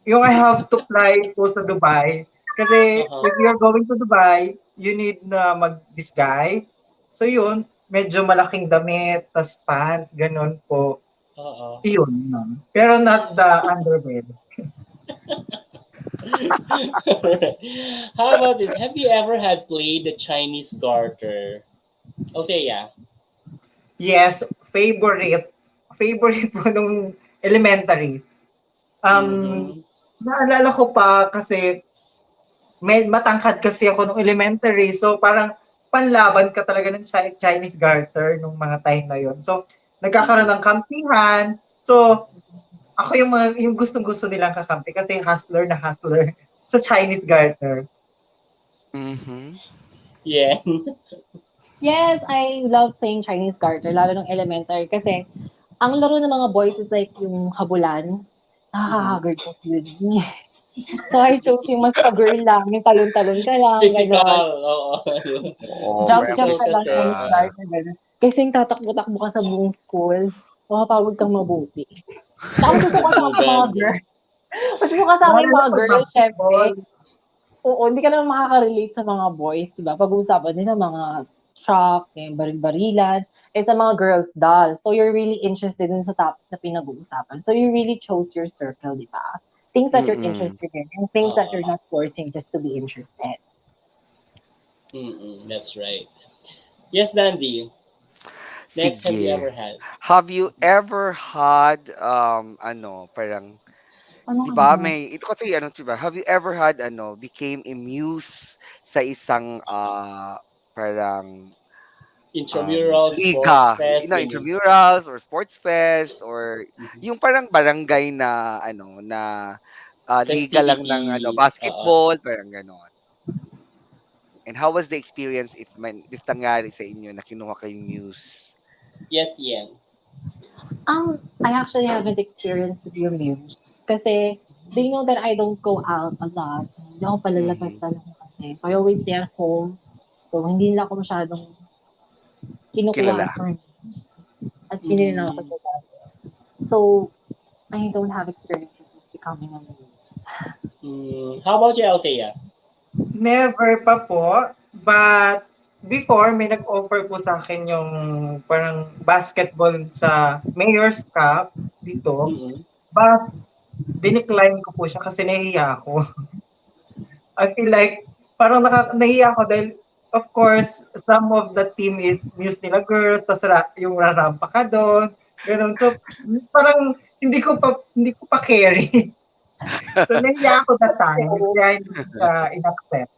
yung I have to fly po sa Dubai. Kasi Uh-huh. if you're going to Dubai, you need na mag-disguise. So yun, medyo malaking damit, tas pants, ganun po. Oo. Yun. Ma'am. Pero not the underwear. How about this? Have you ever had played the Chinese garter? Althea. Yes, favorite. Favorite po nung elementaries. Um, Mm-hmm. naalala ko pa kasi may matangkad kasi ako nung elementary. So parang panlaban ka talaga ng Chinese garter nung mga time na yon. So nagkakaroon Mm-mm. ng kampihan. So ako yung mga yung gustong-gusto nilang kakampi kasi hustler na hustler sa Chinese garter. mhm. Yeah. Yes, I love playing Chinese garter, lalo nung elementary. Kasi, ang laro ng mga boys is like yung habulan. Mm-hmm. Nakaka-haggard kasi yun. So, I chose yung mas pa-girl lang, yung talon-talon ka lang, gano'n. Physical. Oo. Oo, parang Jump-jump Physical ka lang, kasi. Chinese physical. garter, gano'n. Kasi yung tatakbo-takbo ka sa buong school, makapagod kang mabuti. Tsaka mas gusto ko kasama yung mga Mabugan. girl. Mas gusto ko kasama yung Lalo mga pag girls, syempre. basketball. Oo, hindi ka naman makaka-relate sa mga boys, di ba? Pag-uusapan nila mga truck, yung baril-barilan, eh sa mga girls, dolls. So you're really interested in sa topic na pinag-uusapan. So you really chose your circle, di ba? Things that you're Mm. interested in and things that you're Oo. not forcing just to be interested. Mm-mm. That's right. Yes, Dandy. Next, have you Sige. ever had? Have you ever had ano, parang Ano 'di nga ba ba? may ito kasi ano 'di ba? Have you ever had ano, became a muse sa isang parang Intramural, sports liga, fest, ganyan. intramurals or sports fest or Mhm. yung parang barangay na ano na liga lang ng ano Festivity. Oo. basketball, parang gano'n. And how was the experience if nangyari sa inyo na kinuha kayong muse? Yes, Ian. I actually haven't experienced to be amused. Kasi, they know that I don't go out a lot. Hindi ako palalabas Mhm. talaga kasi. So, I always stay at home. So, hindi nila ako masyadong kinukuhaan Kilala. for news. At hindi nila ako Mm. pagkagalos. So, I don't have experiences of becoming a muse. How about you, Althea? Never pa po. But before, may nag-offer po sa akin yung parang basketball sa Mayor's Cup dito. Mm-mm. But dinecline ko po siya kasi nahihiya ako. I feel like parang nahihiya ako dahil of course, some of the team is Muse nila girls, tas yung rarampa ka doon, ganun. So, parang hindi ko pa carry. So, nahiya ako that time. Oo. Kaya hindi ko siya in-accept.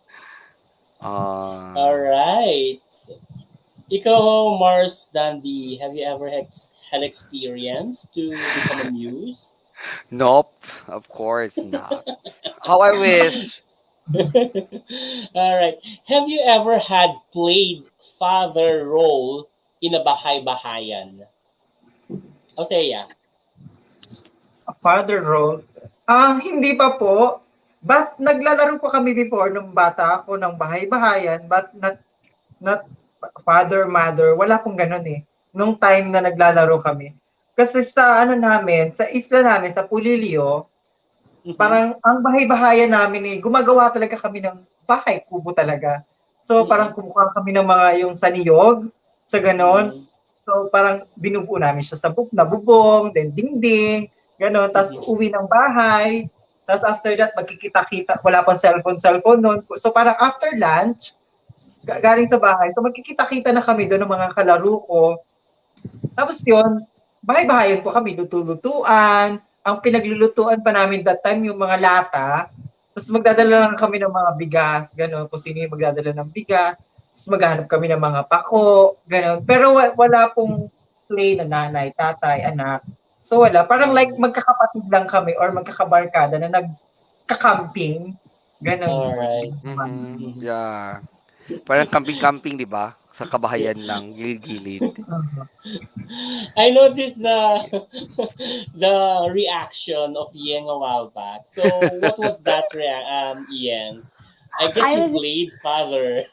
All Ah. right. Ikaw, Mars Dandy, have you ever had experience to become a muse? Nope, of course not. How I wish. All right. Have you ever had played father role in a bahay-bahayan? Okay, yeah. A father role? Hindi pa po. But naglalaro po kami before nung bata ako ng bahay-bahayan, but not father, mother. Wala pong ganun eh. Nung time na naglalaro kami. Kasi sa ano namin, sa isla namin, sa Pulilio, Mm-hmm. parang ang bahay-bahayan namin eh, gumagawa talaga kami ng bahay, kubo talaga. So parang Mm-hmm. kumukuha kami ng mga yung sa niyog, sa ganon. Mm-hmm. So parang binubuo namin siya sa na bubong, then dingding, ganon. Tapos Mm-hmm. uuwi ng bahay. Tapos after that, magkikita-kita. Wala pang cellphone noon. So parang after lunch, galing sa bahay. So magkikita-kita na kami doon ng mga kalaro ko. Tapos yun, bahay-bahayan po kami, luto-lutuan. Ang pinaglulutuan pa namin that time, yung mga lata. Tapos magdadala lang kami ng mga bigas, gano'n. Kung sino yung magdadala ng bigas. Tapos maghanap kami ng mga pako, gano'n. Pero wala pong play na nanay, tatay, anak. So wala. Parang like Mm-hmm. magkakapatid lang kami or magkakabarkada na nagka-camping. Gano'n All po. right. Mhm. Mm-hmm. Yeah. Parang camping-camping, 'di ba? Sa kabahayan lang, gilid-gilid. I noticed the the reaction of Yeng a while back. So, what was that Yeng? I guess I you was played father.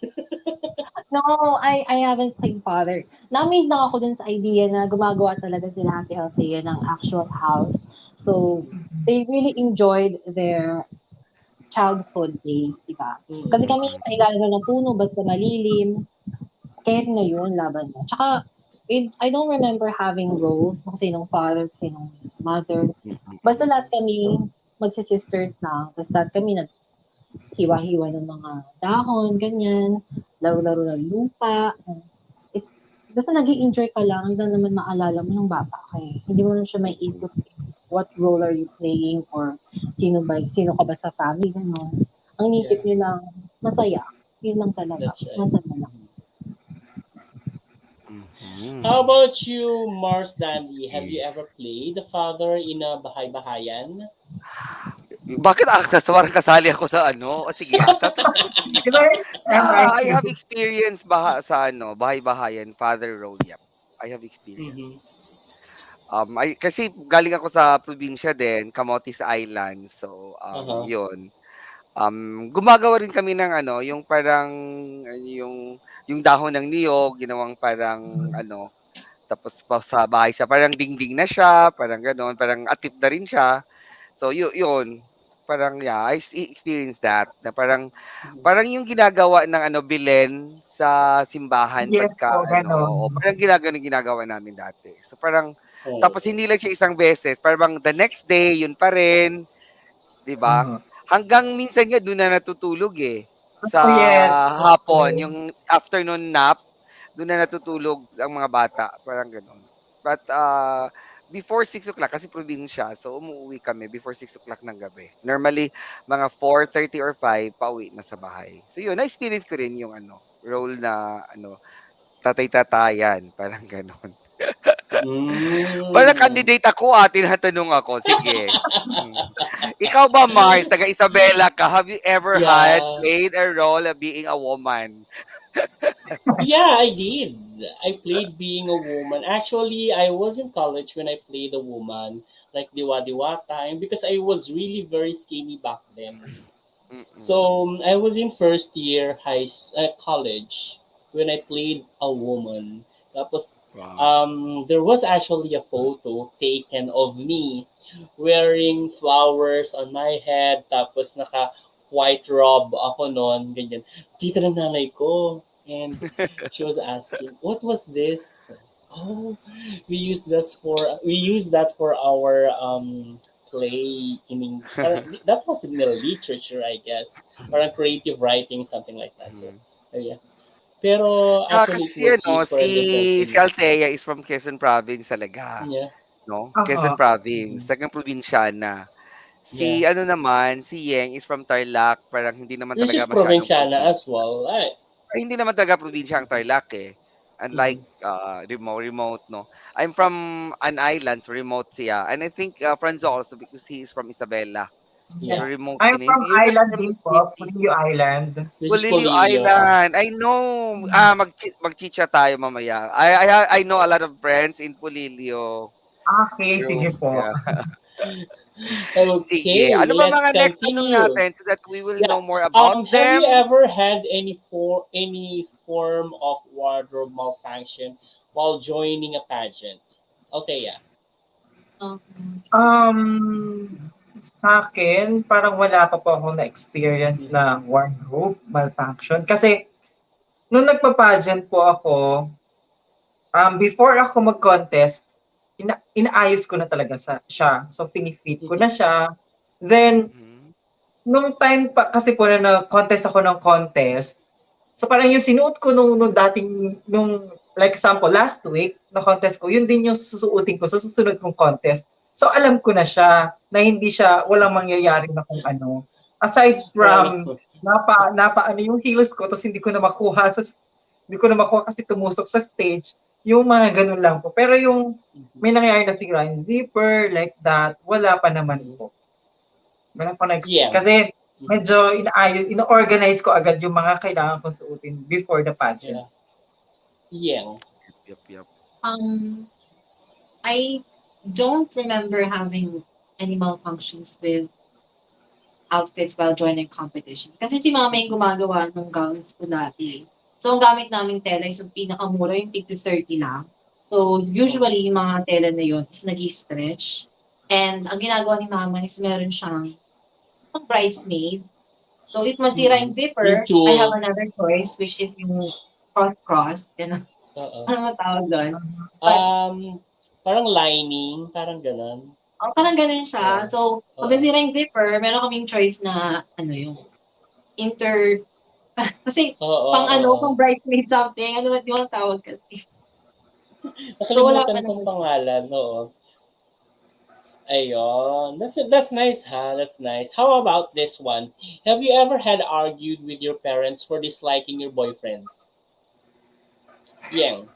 no, I haven't played father. Na-amaze lang ako dun sa idea na gumagawa talaga sila Ate Althea ng actual house. So, they really enjoyed their childhood days, diba? Kasi Mm-mm. kami Mm. sa ilalim ng puno, basta malilim, kaya na yun, laban mo. Tsaka, I don't remember having roles, kung sinong father, kung sinong mother. Mm, Basta mm. lahat kami magsi-sisters na. Tapos lahat kami hiwa-hiwa ng mga dahon, ganyan, laro-laro ng lupa. It's, basta nag enjoy ka lang, yun lang naman maalala mo ng bata ka eh. Hindi mo na siya may isip what role are you playing or sino ka ba sa family, gano'n. Ang inisip Yeah, niyo lang, masaya. Yun lang talaga. that's right. Masaya lang. Mhm. How Mhm. about you, Mars Dandy? Have you Eh, ever played the father in a bahay-bahayan? bakit parang kasali ako sa ano? O sige, tatanungin ko Di ba? kita. Yeah, I have MIT. experience sa ano, bahay-bahayan, father role, yep. I have Mm-hmm. experience. Kasi galing ako sa probinsya din, Camotes Island. So, Uh-huh. yun. Gumagawa rin kami ng ano, yung parang yung dahon ng niyog, ginawang parang ano, tapos pa sa bahay sa parang dingding na siya, parang gano'n, parang atip na rin siya. So, yun, parang yeah, experienced that na parang Mm-hmm. parang yung ginagawa ng ano, Belen sa simbahan Yes pagka po, ano, ganon. o parang ginagawa namin dati. So, parang tapos Oh. hindi lang siya isang beses, parang the next day, yun pa rin, 'di ba? Hanggang minsan nga do'n na natutulog, eh, sa Oh, yes. hapon, yung afternoon nap, do'n na natutulog ang mga bata, parang gano'n. But, before 6 o'clock kasi probinsya, so umuuwi kami before 6 o'clock ng gabi. Normally, mga 4:30 or 5 pauwi na sa bahay. So yun, na-experience ko rin yung ano, role na ano, tatay-tatayan, parang gano'n. Parang Mm. candidate ako, tinatanong ako, sige. Hmm. Ikaw ba, Mars, taga Isabela ka, have you ever had Yeah. played a role of being a woman? Yeah, I did. I played being a woman. Actually, I was in college when I played a woman, like Diwa Diwa time, because I was really very skinny back then. Mm. So I was in first year college when I played a woman. Tapos, Wow. there was actually a photo taken of me wearing flowers on my head. Tapos naka white robe ako noon, ganyan. Tita ng nanay ko. And she was asking, what was this? Oh, we use that for our play in that was in the literature, I guess, or a creative writing, something like that. So, Mhm. yeah. Pero Yeah, actually, it kasi was ano, used for a different si thing. Althea is from Quezon Province talaga, Yeah. 'no? Quezon Aha. Province, Mhm. talagang probinsyana. Yeah. Si ano naman, si Yeng is from Tarlac, parang hindi naman This is talaga masyadong provinciana as probinsya. well. Ay, Ay, hindi naman talaga probinsya ang Tarlac, eh. unlike Mhm. remote, no. I'm from an island, so remote siya. And I think Franzo also because he is from Isabela. So Yes. Yeah. remote I'm din. from You're not Island from the din po, city. Puliyo Island. This is Bulilio Polillo. Island. I know. Magchicha tayo mamaya. I know a lot of friends in Pulilio. Okay, True. sige po. Yeah. Sige. Okay, Ano ba let's mga next tanong continue. natin so that we will Yeah. know more about Have you them? ever had any form of wardrobe malfunction while joining a pageant? Okay, yeah. Um, Um, sa akin, parang wala pa po akong na-experience Mhm. na wardrobe malfunction. Kasi nung nagpa-pageant po ako, before ako mag-contest, inaayos ko na talaga siya. So, pinifit ko na Mhm. siya. Then, Mhm. nung time pa kasi po na nag-contest ako ng contest, so parang yung sinuot ko nung dating, nung like example, last week, na contest ko, yun din yung susuotin ko sa susunod kong contest. So alam ko na siya, na hindi siya, walang mangyayari na kung ano. Aside from, Wow. ano yung heels ko, tapos hindi ko na makuha kasi tumusok sa stage, yung mga ganun lang po. Pero yung Mhm. may nangyayari na sira yung zipper, like that, wala pa naman Mhm. po. Wala pa na-experience. Yeah. Kasi Mhm. medyo ino-organize ko agad yung mga kailangan kong suotin before the pageant. Yeah. Yeah. Yep, yep. um, I don't remember having any malfunctions with outfits while joining competition. Kasi si mama yung gumagawa ng gowns ko dati. So, ang gamit naming tela is yung pinakamura, yung tig to 30 lang. So, Oh. usually, yung mga tela na yun is nag-stretch. And ang ginagawa ni mama is meron siyang bridesmaid. So, if masira yung Mhm. Yung zipper, I have tool. another choice, which is yung cross-cross. Ano, Oo. ano matawag doon? But, Um, Parang lining, parang ganun. parang ganun siya. Oo. So, pag Oo. nasira yung zipper, meron kaming choice na, ano yung inter kasi Oo, pang ano, oo. pang bridesmaid something, ano ba yung tawag kasi. So, wala pa Nakalimutan kong naman. pangalan, oo. Ayun. That's nice, ha? That's nice. How about this one? Have you ever had argued with your parents for disliking your boyfriends? Yang.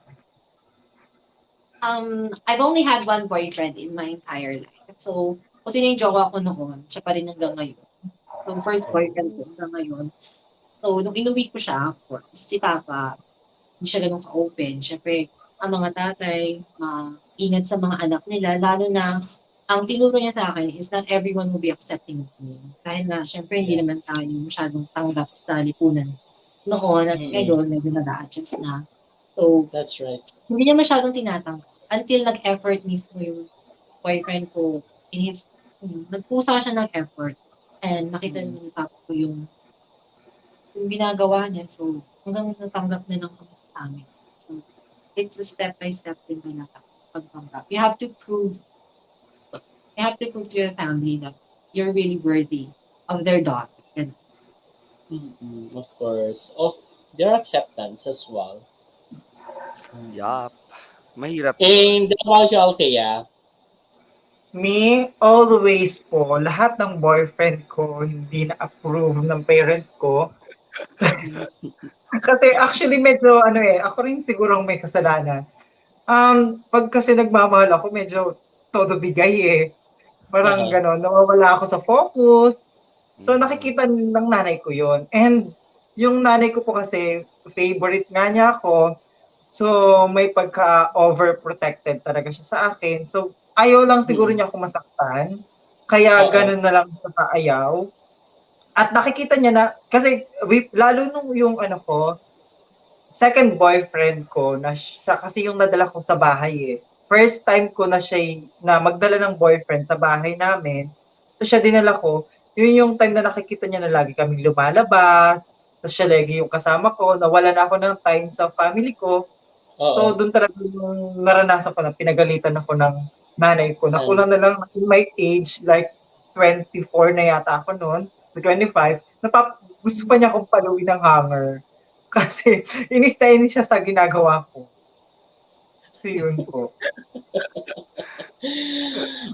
I've only had one boyfriend in my entire life. So, kung sino yung jowa ko noon, siya pa rin hanggang ngayon. So, first boyfriend ko Oh. hanggang ngayon. So, nung inuwi ko siya, of course, si Papa, hindi siya ganun ka-open. Siyempre, ang mga tatay, ingat sa mga anak nila, lalo na ang tinuro niya sa akin is not everyone will be accepting of me. Dahil na, siyempre, hindi Yeah. naman tayo masyadong tanggap sa lipunan noon at Mm-mm. ngayon, medyo nag-a-adjust na. So, That's right. hindi niya masyadong tinatanggap until nag-effort mismo yung boyfriend ko in his, nagpusa siya ng effort and nakita Mm. naman ni Papa ko yung ginagawa niya. So, hanggang natanggap na lang kami sa amin. So, it's a step-by-step din talaga pagtanggap. You have to prove to your family that you're really worthy of their daughter. Ganun. Mm-mm. Of course. Of their acceptance as well. Yup. Mahirap yun. And how about you, Althea? Me, always po, lahat ng boyfriend ko hindi na-approve ng parent ko. Kasi actually medyo ako rin siguro ang may kasalanan. Pag kasi nagmamahal ako, medyo todo bigay eh. Parang Uh-huh. gano'n, nawawala ako sa focus. So Mhm. nakikita ng nanay ko yon. And yung nanay ko po kasi, favorite nga niya ako. So may pagka-overprotected talaga siya sa akin. So ayaw lang siguro Mm-mm. niya ako masaktan. Kaya Oo. gano'n na lang siya kaayaw. At nakikita niya na, kasi lalo nung yung second boyfriend ko, na siya kasi yung nadala ko sa bahay eh. First time ko na na magdala ng boyfriend sa bahay namin. So siya dinala ko. Yun yung time na nakikita niya na lagi kaming lumalabas. Tapos siya lagi yung kasama ko. Nawala na ako ng time sa family ko. So Oo. doon talaga yung naranasan ko na pinagalitan ako ng nanay ko. Yan. Nakulang na lang in my age, like 24 na yata ako noon, to 25. Gusto pa niya akong paluin ng hanger. Kasi inis na inis siya sa ginagawa ko. So yun po.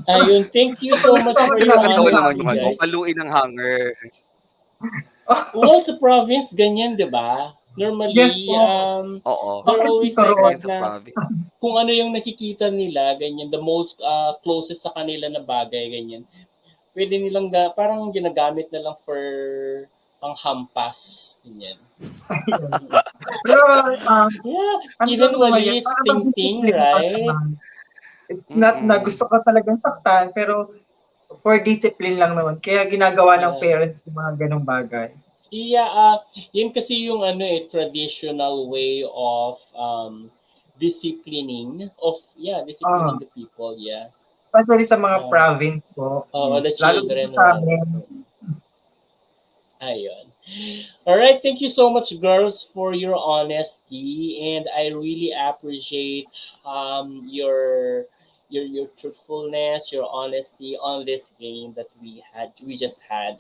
Ayun. Thank you so much Gusto ko for your sinabi ng Nakakatawa naman honesty, yung promise. guys. paluin ng hanger. Well, sa province, ganyan, di ba? Yes Normally, po. Oo. they're Bakit always Tito like Ron? that Experience sa na province. kung ano yung nakikita nila, ganyan, the most closest sa kanila na bagay, ganyan. Pwede nilang parang ginagamit na lang for panghampas, ganyan. Pero, Yeah, ano even naman yan, Walis para bang Tingting, disiplina ka right? naman. Not na Mm. gusto ka talagang saktan, pero for discipline lang naman. Kaya ginagawa ng Yeah. parents yung mga ganong bagay. Yeah, yun kasi yung traditional way of disciplining Ah, the people, yeah. especially sa mga Uh, province po. the Yes. Lalo dito children, sa right? amin. Ayun. All right, thank you so much, girls, for your honesty, and I really appreciate your truthfulness, your honesty on this game that we just had.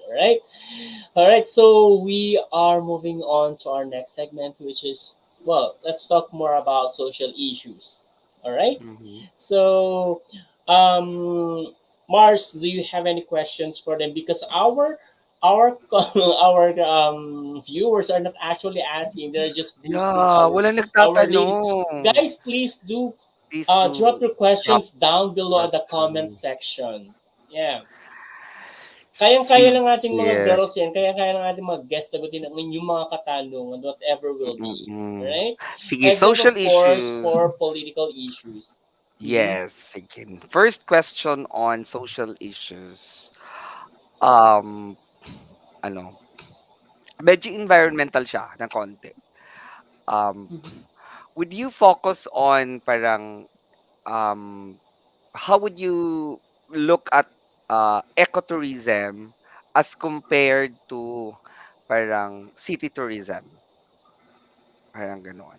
All right. So we are moving on to our next segment, which is, well, let's talk more about social issues. All right. Mhm. So, Mars, do you have any questions for them? Because our our viewers are not actually asking; they're just boosting Yeah, walang our ladies. nagtatanong. Guys, please do Please drop do your drop questions down below at the comment question. section. Yeah. Kayang-kaya Sige. ng ating mga girls yan, kayang-kaya ng ating mga guests sagutin ang inyong mga katanungan, whatever will be. Mm. Alright? Sige, Except of social course issues. for political issues. Mhm. Yes, sige. First question on social issues. Um, ano, medyo environmental siya ng konti. Um, Mhm. would you focus on parang um, how would you look at ecotourism as compared to parang city tourism? Parang gano'n.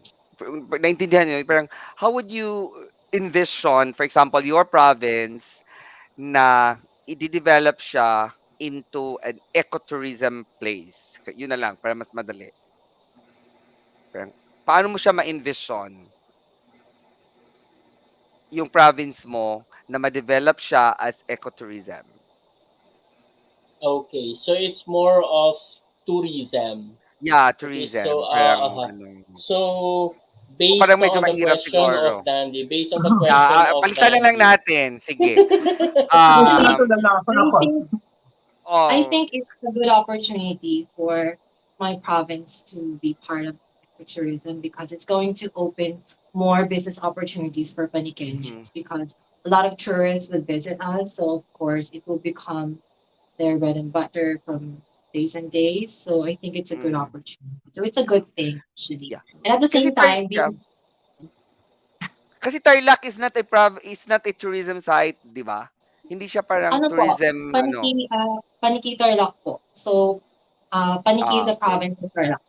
Naintindihan niyo, parang how would you envision, for example, your province na i-develop siya into an ecotourism place? Yun na lang, para mas madali. Parang, paano mo siya ma-envision yung province mo na ma-develop siya as ecotourism? Okay, so it's more of tourism. Yeah, Okay, so tourism. Parang ano, so o parang based medyo on the mahirap question siguro. of Dandy, based on the question of Palitan na lang Dandy. natin. Sige. Actually, Ito Um, na lang ako ng I konti. think I oh, think it's a good opportunity for my province to be part of tourism because it's going to open more business opportunities for mhm, Panikenians because a lot of tourists would visit us. So of course it will become their bread and butter from days and days. So I think it's a good mm, opportunity. So it's a good thing actually. yeah. And at the Kasi same time, yeah. being Kasi Tarlac is not a tourism site, 'di ba? Hindi siya parang ano po, tourism ano. Paniki Tarlac po. So Paniki is a Okay. province of Tarlac.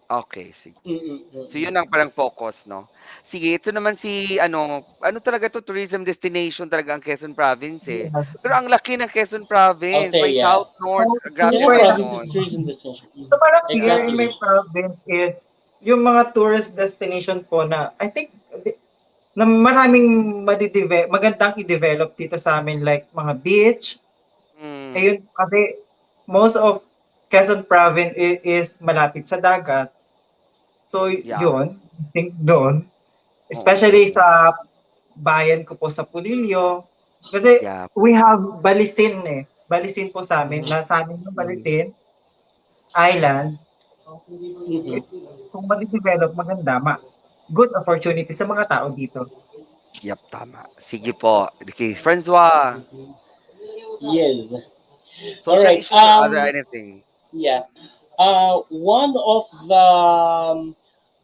Okay, sige. So Mm-mm-mm. yun ang parang focus, no? Sige, ito naman si ano talaga 'to, tourism destination talaga ang Quezon Province eh. Yes. Pero ang laki ng Quezon Province, may Althea. south, north, So, grabe Yeah, super naman province laki. is nun. tourism destination. So parang here in my Exactly. province is yung mga tourist destination po na I think na maraming magandang i-develop dito sa amin like mga beach. Mm, Ayun kasi most of Quezon province is malapit sa dagat. So yeah. yun, I think doon. Oo. Especially sa bayan ko po sa Pulilio. Kasi Yeah. we have Balisin eh. Balisin po sa amin. Mhm. Nasa amin yung Mhm. Balisin Island. Mhm. Kung madi-develop maganda, good opportunity sa mga tao dito. Yep, tama. Sige po. Okay, Francois, Yes. All social right. issues or other anything? Yeah. One of the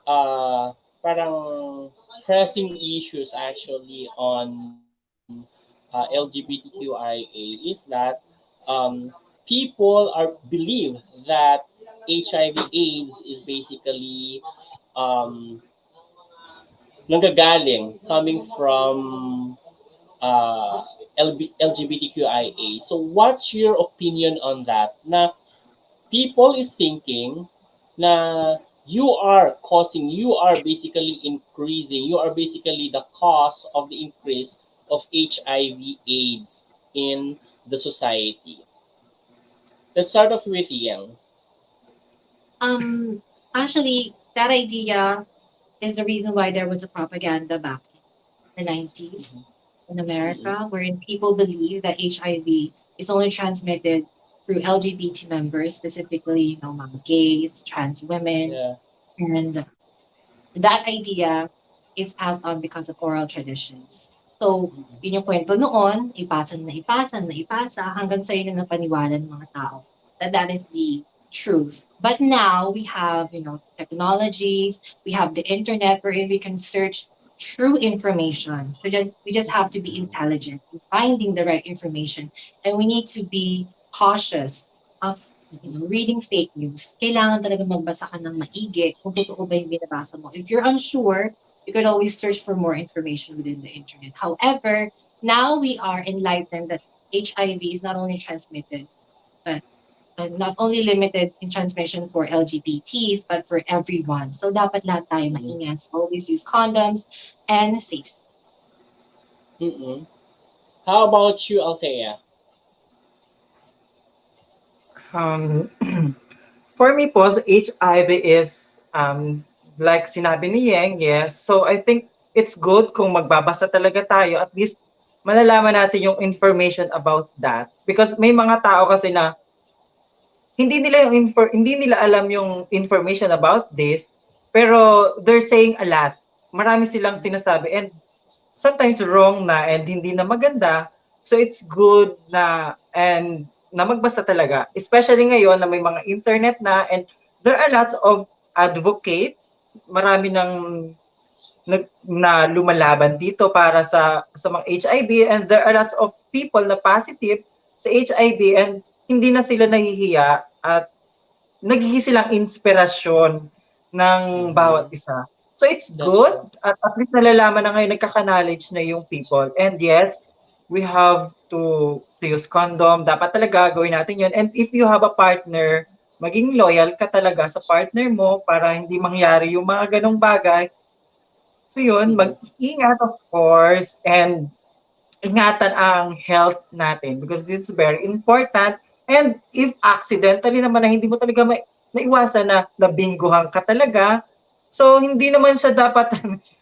uh, parang pressing issues actually on LGBTQIA is that people believe that HIV/AIDS is basically um, nanggagaling coming from LGBTQIA. So what's your opinion on that? Na people is thinking na you are basically increasing, you are basically the cause of the increase of HIV/AIDS in the society. Let's start off with Yang. Um, Actually, that idea is the reason why there was a propaganda back in the 90s in Mm-mm. America, wherein people believe that HIV is only transmitted through LGBT members, specifically, mga gays, trans women, Yeah. and that idea is passed on because of oral traditions. So, Mm-mm. yun yung kwento noon, ipasa, hanggang sa'yo na napaniwala ng mga tao that that is the truth. But now we have, technologies, we have the internet wherein we can search true information. So we just have to be intelligent in finding the right information, and we need to be cautious of reading fake news. Kailangan talaga magbasa ka ng maigi kung totoo ba yung binabasa mo. If you're unsure, you could always search for more information within the internet. However, now we are enlightened that HIV is not only transmitted, but not only limited in transmission for LGBTs, but for everyone. So dapat lahat tayo Mm-mm. maingat. So always use condoms and safe. Mm-mm. How about you, Althea? Um, for me po, HIV is, like sinabi ni Yeng, yes. So I think it's good kung magbabasa talaga tayo. At least malalaman natin yung information about that. Because may mga tao kasi na hindi nila alam yung information about this, pero they're saying a lot. Marami silang sinasabi and sometimes wrong na and hindi na maganda. So it's good na magbasa talaga. Especially ngayon na may mga internet na and there are lots of advocate. Marami na lumalaban dito para sa mga HIV and there are lots of people na positive sa HIV and hindi na sila nahihiya at nagiging silang inspirasyon ng bawat Mm-hmm. isa. So it's That's good true. at least nalalaman na ngayon, nagkaka-knowledge na yung people. And yes, we have to use condom. Dapat talaga gawin natin yun. And if you have a partner, maging loyal ka talaga sa partner mo para hindi mangyari yung mga ganong bagay. So yun, Mm-hmm. mag-ingat of course and ingatan ang health natin because this is very important. And if accidentally naman na hindi mo talaga naiwasan na nabingguhan ka talaga, so hindi naman siya dapat,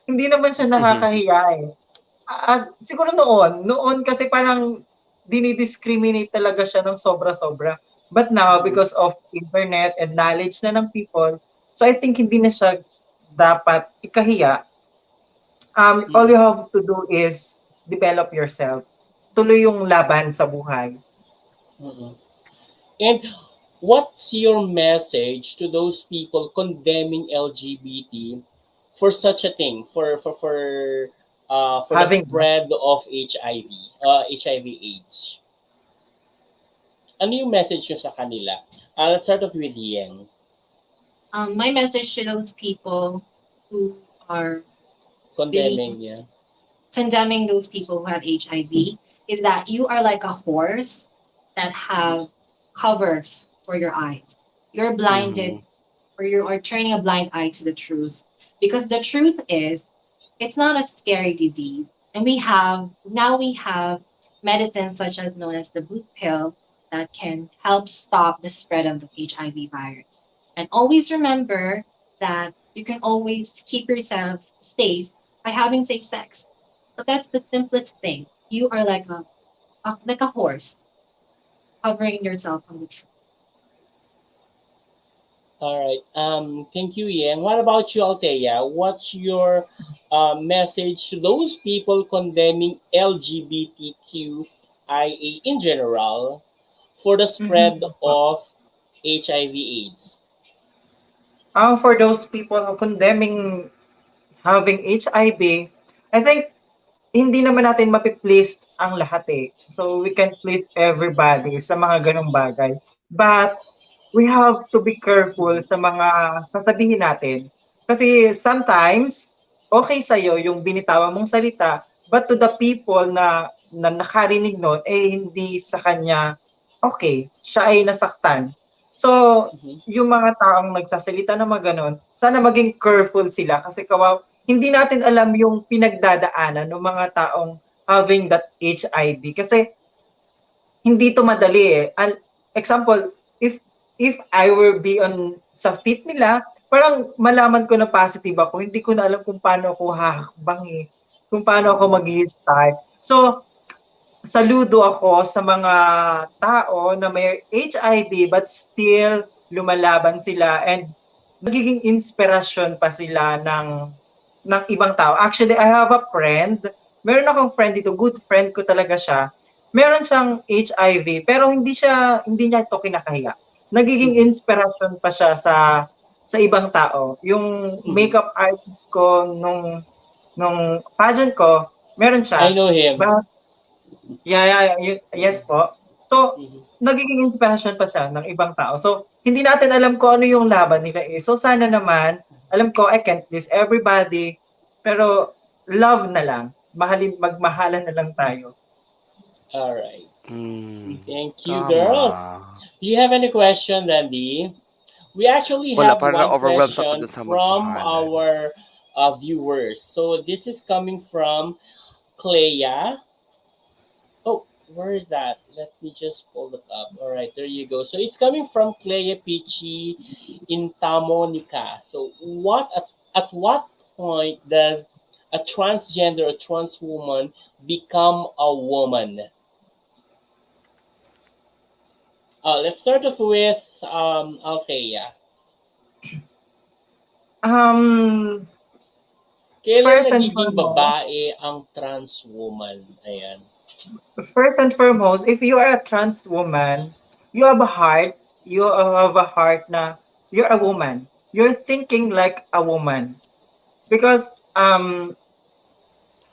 hindi naman siya nakakahiya eh. Siguro noon kasi parang dinidiscriminate talaga siya ng sobra-sobra. But now, Mm-hmm. because of internet and knowledge na ng people, so I think hindi na siya dapat ikahiya. All you Mm-hmm. have to do is develop yourself. Tuloy yung laban sa buhay. Mm-hmm. And what's your message to those people condemning LGBT for such a thing, for the Having spread of HIV, HIV/AIDS? Ano yung message nyo sa kanila? Let's start off with Yen. My message to those people who are really Condemning, yeah. condemning those people who have HIV is that you are like a horse that Mm-hmm. have covers for your eyes. You're blinded Mhm. or you are turning a blind eye to the truth. Because the truth is it's not a scary disease. And we have medicines such as known as the boot pill that can help stop the spread of the HIV virus. And always remember that you can always keep yourself safe by having safe sex. So that's the simplest thing. You are like a horse covering yourself from the truth. All right. Thank you, Yen. What about you, Althea? What's your message to those people condemning LGBTQIA in general for the spread Mhm. of HIV/AIDS? For those people who condemning having HIV, I think hindi naman natin mapi-please ang lahat eh. So we can please everybody sa mga ganong bagay. But we have to be careful Mhm. sa mga sasabihin natin. Kasi sometimes, okay sa'yo yung binitawan mong salita, but to the people na nakarinig nun, eh hindi sa kanya, okay, siya ay nasaktan. So, Mhm. yung mga taong nagsasalita na mga ganon, sana maging careful sila kasi hindi natin alam yung pinagdadaanan ng mga taong having that HIV. Kasi hindi to madali eh. Example, if if I were be on sa fit nila, parang malaman ko na positive ako. Hindi ko na alam kung paano ako hahakbang eh. Kung paano ako mag-start. So, saludo ako sa mga tao na may HIV but still lumalaban sila and nagiging inspirasyon pa sila ng ibang tao. Actually, I have a friend. Meron akong friend dito, good friend ko talaga siya. Meron siyang HIV pero hindi niya ito kinakahiya. Nagiging Mhm. inspirasyon pa siya sa ibang tao. Yung Mhm. makeup artist ko nung pageant ko, meron I siya. know him. But yes po. So, Mhm. nagiging inspirasyon pa siya ng ibang tao. So, hindi natin alam kung ano yung laban nila eh. So, sana naman, alam ko, I can't please everybody, pero love na lang. Magmahalan na lang tayo. All right. Hmm, Thank you, tama. girls. Do you have any question, Dandy? We actually Wala, have parang one overwhelmed ako question dun sa from magmahalan. our viewers. So this is coming from Clea. Oh, where is that? Let me just pull it up. All right, there you go. So it's coming from Clea Pichi in Tamonica. So at what point does a transgender, a trans woman become a woman? Let's start off with Althea. Um, Kailan first and nagiging foremost, babae ang trans woman? Ayan. if you are a trans woman, you have a heart, you have a heart na you're a woman. You're thinking like a woman. Because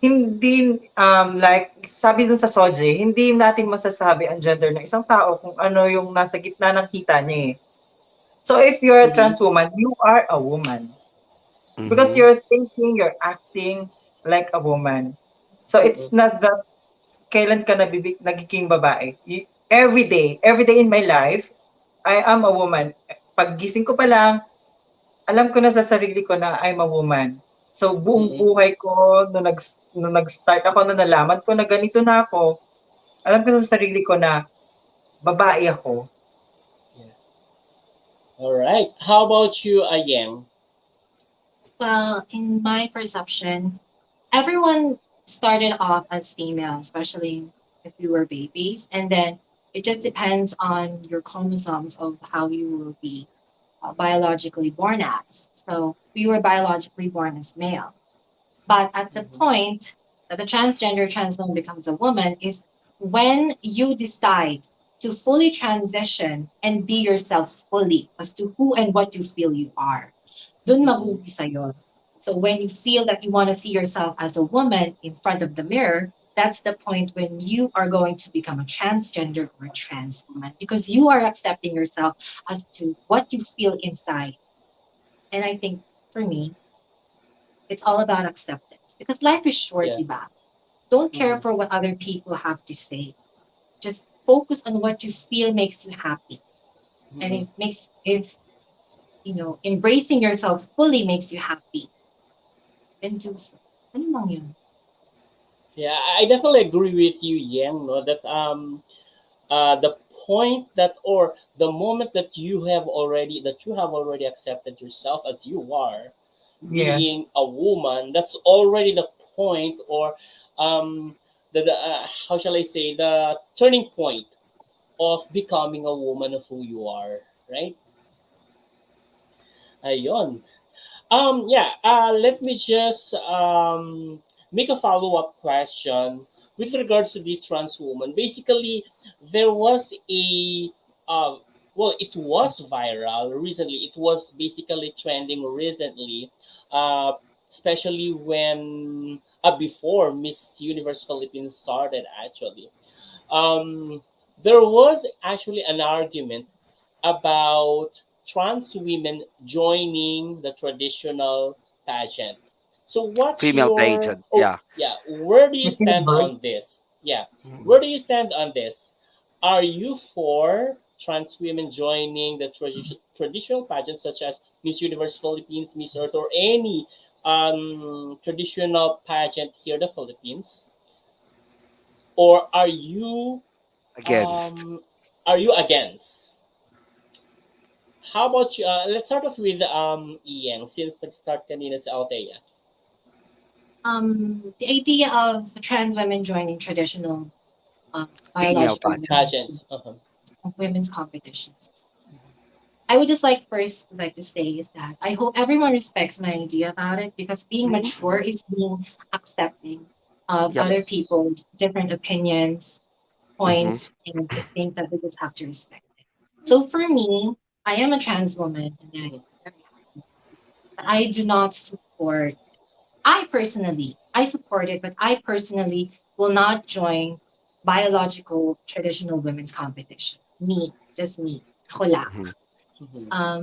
hindi like sabi dun sa Soji, hindi natin masasabi ang gender ng isang tao kung ano yung nasa gitna ng hita niya eh. So if you're a Mm-hmm. trans woman, you are a woman because Mhm. you're thinking, you're acting like a woman. So Mm-hmm. it's not that kailan ka nagiging babae. Every day in my life, I am a woman. Paggising ko pa lang, alam ko na sa sarili ko na I'm a woman. So buong Mm-hmm. buhay ko nung nag-start ako na nalaman ko na ganito na ako, alam ko sa sarili ko na babae ako. Yeah. All right. How about you, Ayeng? Well, in my perception, everyone started off as female, especially if you were babies, and then it just depends on your chromosomes of how you will be biologically born as. So we were biologically born as male. But at the Mm-hmm. point that the transgender trans woman becomes a woman is when you decide to fully transition and be yourself fully as to who and what you feel you are. Dun Mm-hmm. mag-uumpisa yun. So when you feel that you want to see yourself as a woman in front of the mirror, that's the point when you are going to become a transgender or a trans woman because you are accepting yourself as to what you feel inside. And I think for me, it's all about acceptance because life is short, Yeah. diba? Don't care Mm-hmm. for what other people have to say. Just focus on what you feel makes you happy. And Mm-hmm. if embracing yourself fully makes you happy, then do so. Ano lang yun? Yeah, I definitely agree with you, Yang. No, that the point that or the moment that you have already accepted yourself as you are, Yes. being a woman, that's already the point or how shall I say the turning point of becoming a woman of who you are, right? Ayon. Yeah, let me just make a follow up question with regards to this trans woman. Basically, there was a, uh, it was viral recently. It was basically trending recently, uh, especially when, before Miss Universe Philippines started, actually. Um, there was actually an argument about trans women joining the traditional pageant. So what's Female your pageant, yeah. yeah, where do you Miss stand Universe. on this? Yeah. Mm. Where do you stand on this? Are you for trans women joining the traditional pageants such as Miss Universe Philippines, Miss Earth, or any traditional pageant here in the Philippines? Or Against. are you against? How about you? Let's start off with Ian, since nag-start kanina si Althea. The idea of trans women joining traditional Female biological pageant. Pageants. Uh-huh. women's competitions. I would just like first like to say is that I hope everyone respects my idea about it because being mature Mhm. is being accepting of Yep. other Yes. people's different opinions, Mm-hmm. points, and I think that we just have to respect it. So for me, I am a trans woman and I'm Mhm. very happy. But I do not support I personally, I support it, but I personally will not join biological traditional women's competition. Me, just me. Ako lang. Mm-hmm. Mhm. Um,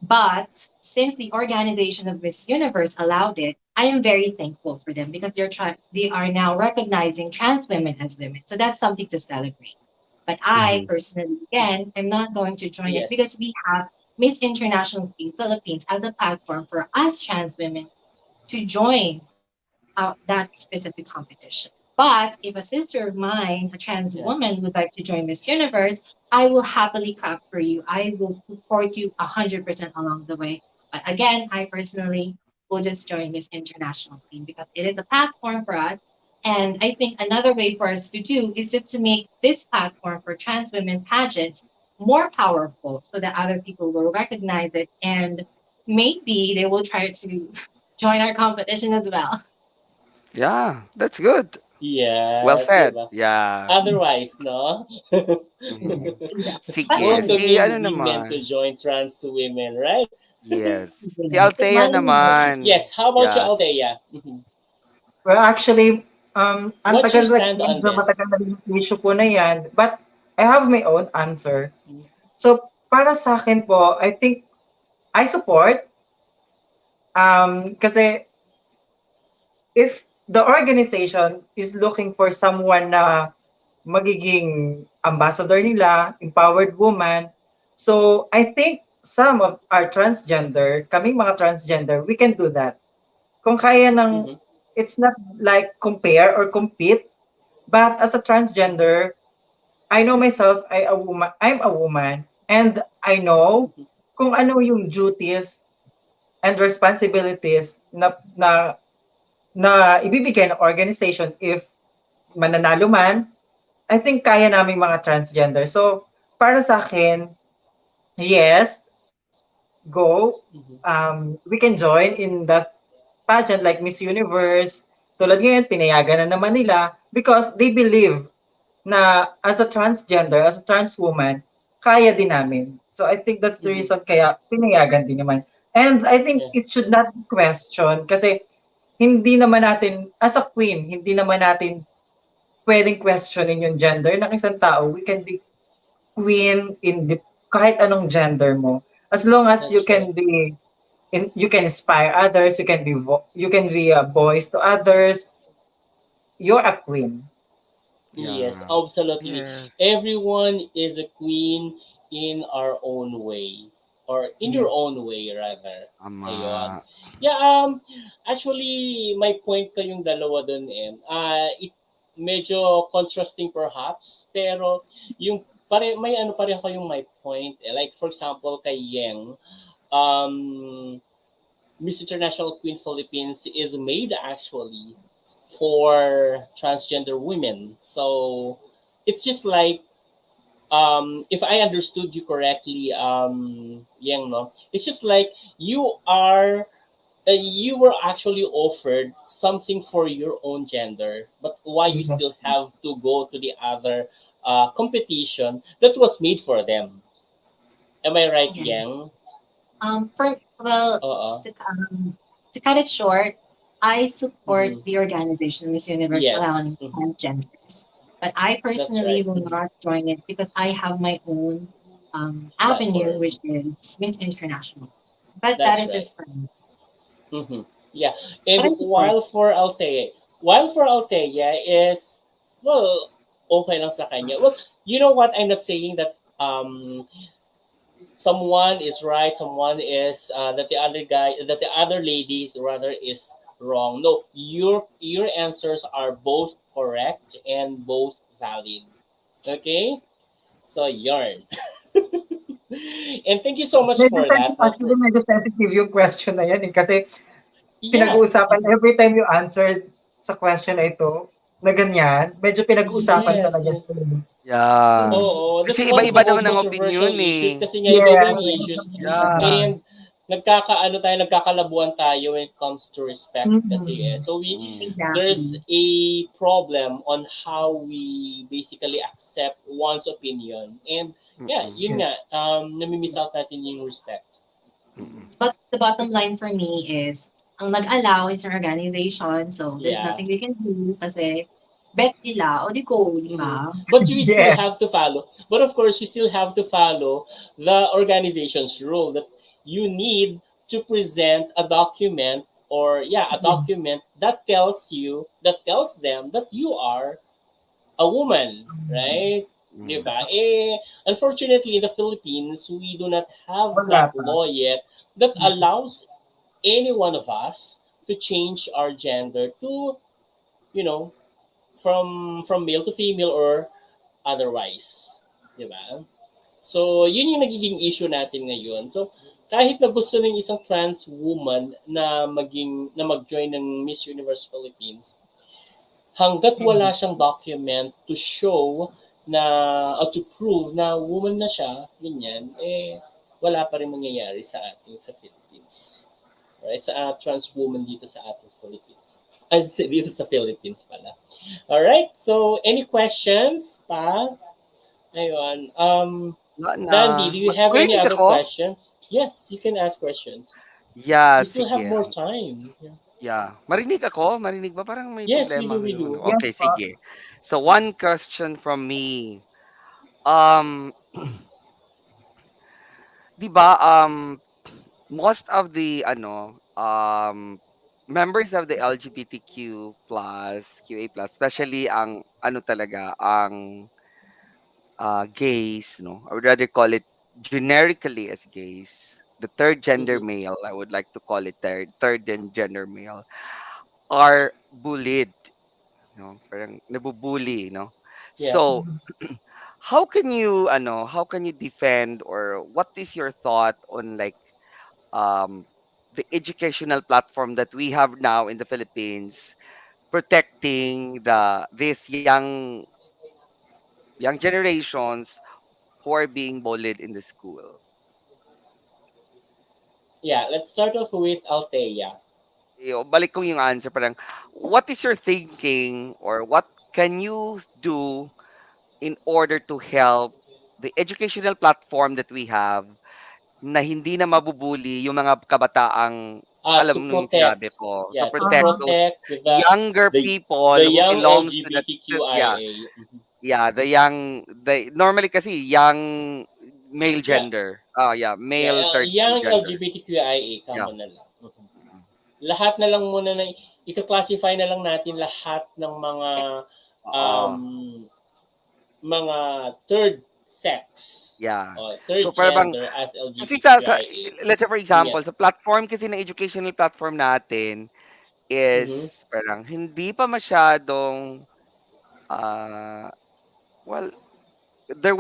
but since the organization of Miss Universe allowed it, I am very thankful for them because they are now recognizing trans women as women. So that's something to celebrate. But I Mm-hmm. personally, again, am not going to join it because Yes. we have Miss International Queen Philippines as a platform for us trans women to join that specific competition. But if a sister of mine, a trans Yeah. woman, would like to join Miss Universe, I will happily clap for you. I will support you 100% along the way. But again, I personally will just join Miss International Queen because it is a platform for us. And I think another way for us to do is just to make this platform for trans women pageants more powerful so that other people will recognize it and maybe they will try to join our competition as well. Yeah, that's good. Well Yes, said. diba? Yeah. Otherwise, no? Mm-hmm. Exactly. But Sige. Si Welcoming ano women to naman? join trans women, right? Yes. Si yeah, Althea naman. Yes, how about you, Yes. Althea? Mhm. Well, actually, ang What's your tagal stand on medyo this? matagal na rin yung issue po na yan. But I have my own answer. Mhm. So, para sa akin po, I think I support kasi if the organization is looking for someone na magiging ambassador nila, empowered woman, so I think some of our transgender, kaming mga transgender, we can do that. Kung kaya ng, Mhm. it's not like compare or compete, but as a transgender, I know myself, I'm a woman, and I know Mhm. kung ano yung duties and responsibilities na ibibigay ng organization if mananalo man. I think kaya namin mga transgender. So, para sa akin, yes, go. Mhm. We can join in that pageant like Miss Universe. Tulad ngayon, pinayagan na naman nila because they believe na as a transgender, as a trans woman, kaya din namin. So I think that's the Mhm. reason kaya pinayagan din naman. And I think Yeah, it should not be questioned kasi hindi naman natin, as a queen, hindi naman natin pwedeng questionin yung gender ng isang tao. We can be queen in kahit anong gender mo. As long as you that's right. can be, you can inspire others, you can be a voice to others, you're a queen. Yes, Yeah. absolutely. Yes. Everyone is a queen in our own way, or in your Mhm. own way rather. Ayun. Ama. Yeah, actually my point kayong dalawa dun it medyo contrasting perhaps, pero yung may ano pareho kayong my point. Like for example kay Yeng, um Miss International Queen Philippines is made actually for transgender women. So it's just like if I understood you correctly, Yang, no, it's just like you were actually offered something for your own gender, but why you Mhm. still have to go to the other competition that was made for them? Am I right, yeah. Yang? For well, Uh. to cut it short, I support Mm-hmm. the organization Miss Universe Yes. allowing transgenders, but I That's personally right. will Mm-hmm. not join it because I have my own avenue, Platform. which is Miss International. But that That's is right. just for me. Mm-hmm. Yeah, But and I support. while for Althea is well, okay lang sa kanya. Well, you know what? I'm not saying that someone is right, someone is that the other ladies rather is wrong. No, your answers are both correct and both valid. Okay, so yarn. And thank you so much Medyo for that. actually medyo sensitive yung question na yan eh. Kasi Yeah. pinag-uusapan every time you answer sa question na ito, na ganyan, medyo pinag-uusapan Yes, talaga yes. ito. Eh. Yeah. Oo, that's Kasi one of iba-iba the most naman ang controversial opinion issues eh. kasi nga iba-iba Yes. yung issues Yeah. and nagkakalabuan tayo when it comes to respect kasi eh. Mm-mm. So Mm. there's Exactly. a problem on how we basically accept one's opinion. And yeah, Mm-mm. yun nga, nami-miss out natin yung respect. Mm-mm. But the bottom line for me is, ang nag-allow is our organization. So, there's Yeah. nothing we can do kasi bet nila, o di go, di Mhm. ba? But we still Yes. have to follow. But of course, you still have to follow the organization's rule that you need to present a document or yeah, a document that tells them that you are a woman, right? Mm. Diba? Eh, unfortunately, in the Philippines, we do not have Wala that pa. law yet that allows any one of us to change our gender to, you know, from male to female or otherwise. Di ba? So, yun yung nagiging issue natin ngayon. So, kahit na gusto ng isang trans woman na mag-join ng Miss Universe Philippines, hanggat wala siyang document to show na or to prove na woman na siya, ganyan, eh wala pa rin mangyayari sa ating sa Philippines. Right? Sa trans woman dito sa ating Philippines. As dito sa Philippines pala. Alright, so any questions pa? Ayun. Wala na. Dandy, do you have any Marinig other ako? questions? Yes, you can ask questions. Yeah, We still have sige. more time. Yeah. Yeah. Marinig ako? Marinig ba? Parang may Yes, we problema do, we yung ano. do. Yes Okay, po. sige. So, one question from me. Um, di ba, most of the, members of the LGBTQ plus, QA plus, especially ang, ano talaga, ang gays, no? I would rather call it generically as gays. The third gender Mhm. male, I would like to call it gender male, are bullied, no? Parang nabubuli, no? Yeah. So, how can you defend or what is your thought on like um the educational platform that we have now in the Philippines protecting these young generations who are being bullied in the school. Yeah, let's start off with Althea. Balik ko yung answer parang what is your thinking or what can you do in order to help the educational platform that we have na hindi na mabubuli yung mga kabataang alam To mo yung protect, sinabi ko to yeah, to protect Uh-huh. those protect younger the people the who young belongs to that yeah LGBTQIA. Mhm. yeah the normally kasi young male Yeah, gender yeah yeah, male third young gender LGBTQIA, yeah common na lang. Mhm. Lahat na lang muna na ika-classify na lang natin lahat ng um, oo mga third sex yeah o third so para bang gender as kasi sa LGBTQIA. let's say for example Ganyan. sa platform kasi na educational platform natin is Mhm. parang hindi pa masyadong ah well there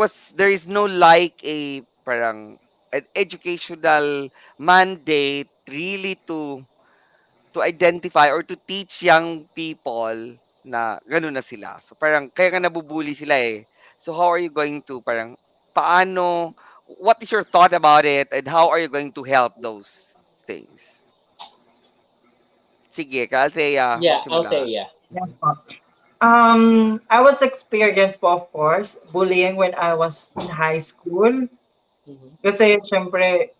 is no like a parang an educational mandate really to identify or to teach young people na gano'n na sila. So parang kaya nga nabubuli sila eh. So how are you going to parang paano what is your thought about it and how are you going to help those things? Sige, Althea, Yeah, magsimula. Althea. Yes po. I was experienced po, of course, bullying when I was in high school. Mhm. Kasi, syempre,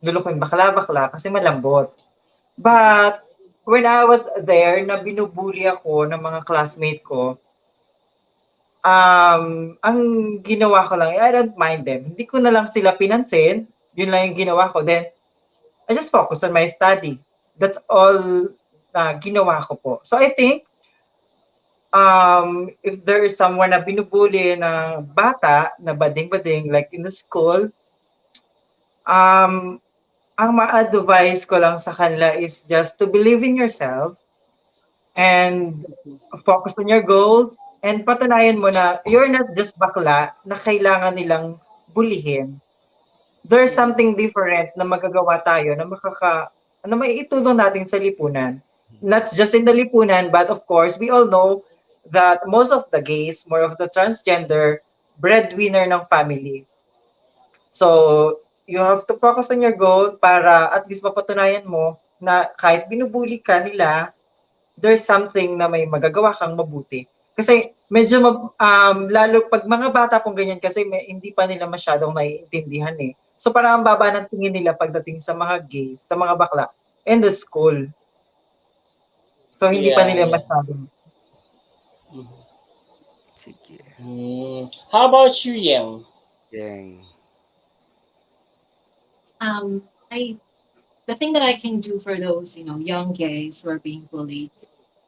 dulo ko yung bakla-bakla kasi malambot. Mhm. But, when I was there, na binubuli ako ng mga classmate ko, ang ginawa ko lang, I don't mind them. Hindi ko na lang sila pinansin. Yun lang yung ginawa ko. Then, I just focus on my study. That's all na ginawa ko po. So, I think, if there is someone na binubuli na bata, na bading-bading, like in the school, um, ang ma-advise ko lang sa kanila is just to believe in yourself and focus on your goals and patunayan mo na you're not just bakla na kailangan nilang bulihin. there's Mm-mm. something different na magagawa tayo na maiitulong natin sa lipunan. Not just in the lipunan, but of course, we all know that most of the gays, more of the transgender, breadwinner ng family. So, you have to focus on your goal para at least mapatunayan mo na kahit binubuli ka nila, there's something na may magagawa kang mabuti. Kasi medyo lalo pag mga bata pong ganyan kasi hindi pa nila masyadong naiintindihan eh. So parang ang baba ng tingin nila pagdating sa mga gays, sa mga bakla, in the school. So hindi pa Yeah, nila yeah. masyadong. Mhm. Sige. How about you, Yang? Yang. I the thing that I can do for those, young gays who are being bullied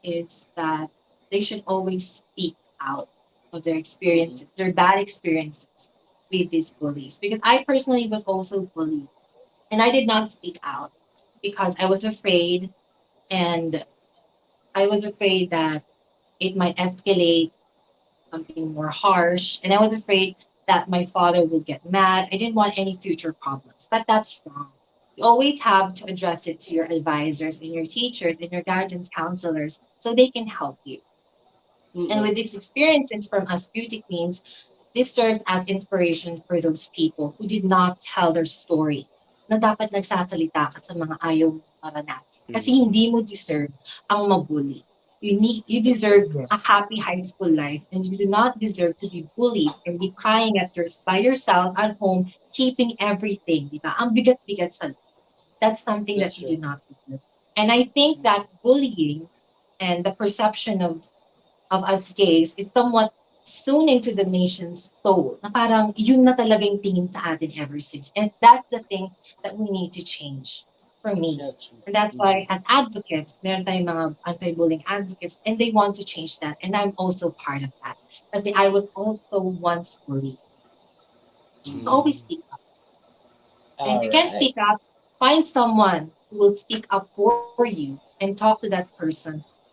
is that they should always speak out of their Mm-mm. experiences, their bad experiences with these bullies. Because I personally was also bullied and I did not speak out because I was afraid, and I was afraid that it might escalate something more harsh. And I was afraid that my father would get mad. I didn't want any future problems, but that's wrong. You always have to address it to your advisors and your teachers and your guidance counselors so they can help you. And Mm-mm. with these experiences from us beauty queens, this serves as inspiration for those people who did not tell their story na dapat nagsasalita ka sa mga ayaw mong maranasan. Kasi Mm. hindi mo deserve ang mabully. You That's so deserve true. a happy high school life, and you do not deserve to be bullied and be crying by yourself at home, keeping everything. Di ba? Ang bigat-bigat sa That's something That's that you do true. not deserve. And I think that bullying and the perception of us gays is somewhat sewn into the nation's soul. Na parang yun na talaga yung tingin sa atin ever since. And that's the thing that we need to change for me. That's true. And that's Mm-hmm. why as advocates, meron tayong mga anti-bullying advocates, and they want to change that. And I'm also part of that. Kasi I was also once bullied. So Mm-hmm. always Mm. speak up. And if All you can't right. speak up, find someone who will speak up for you and talk to that person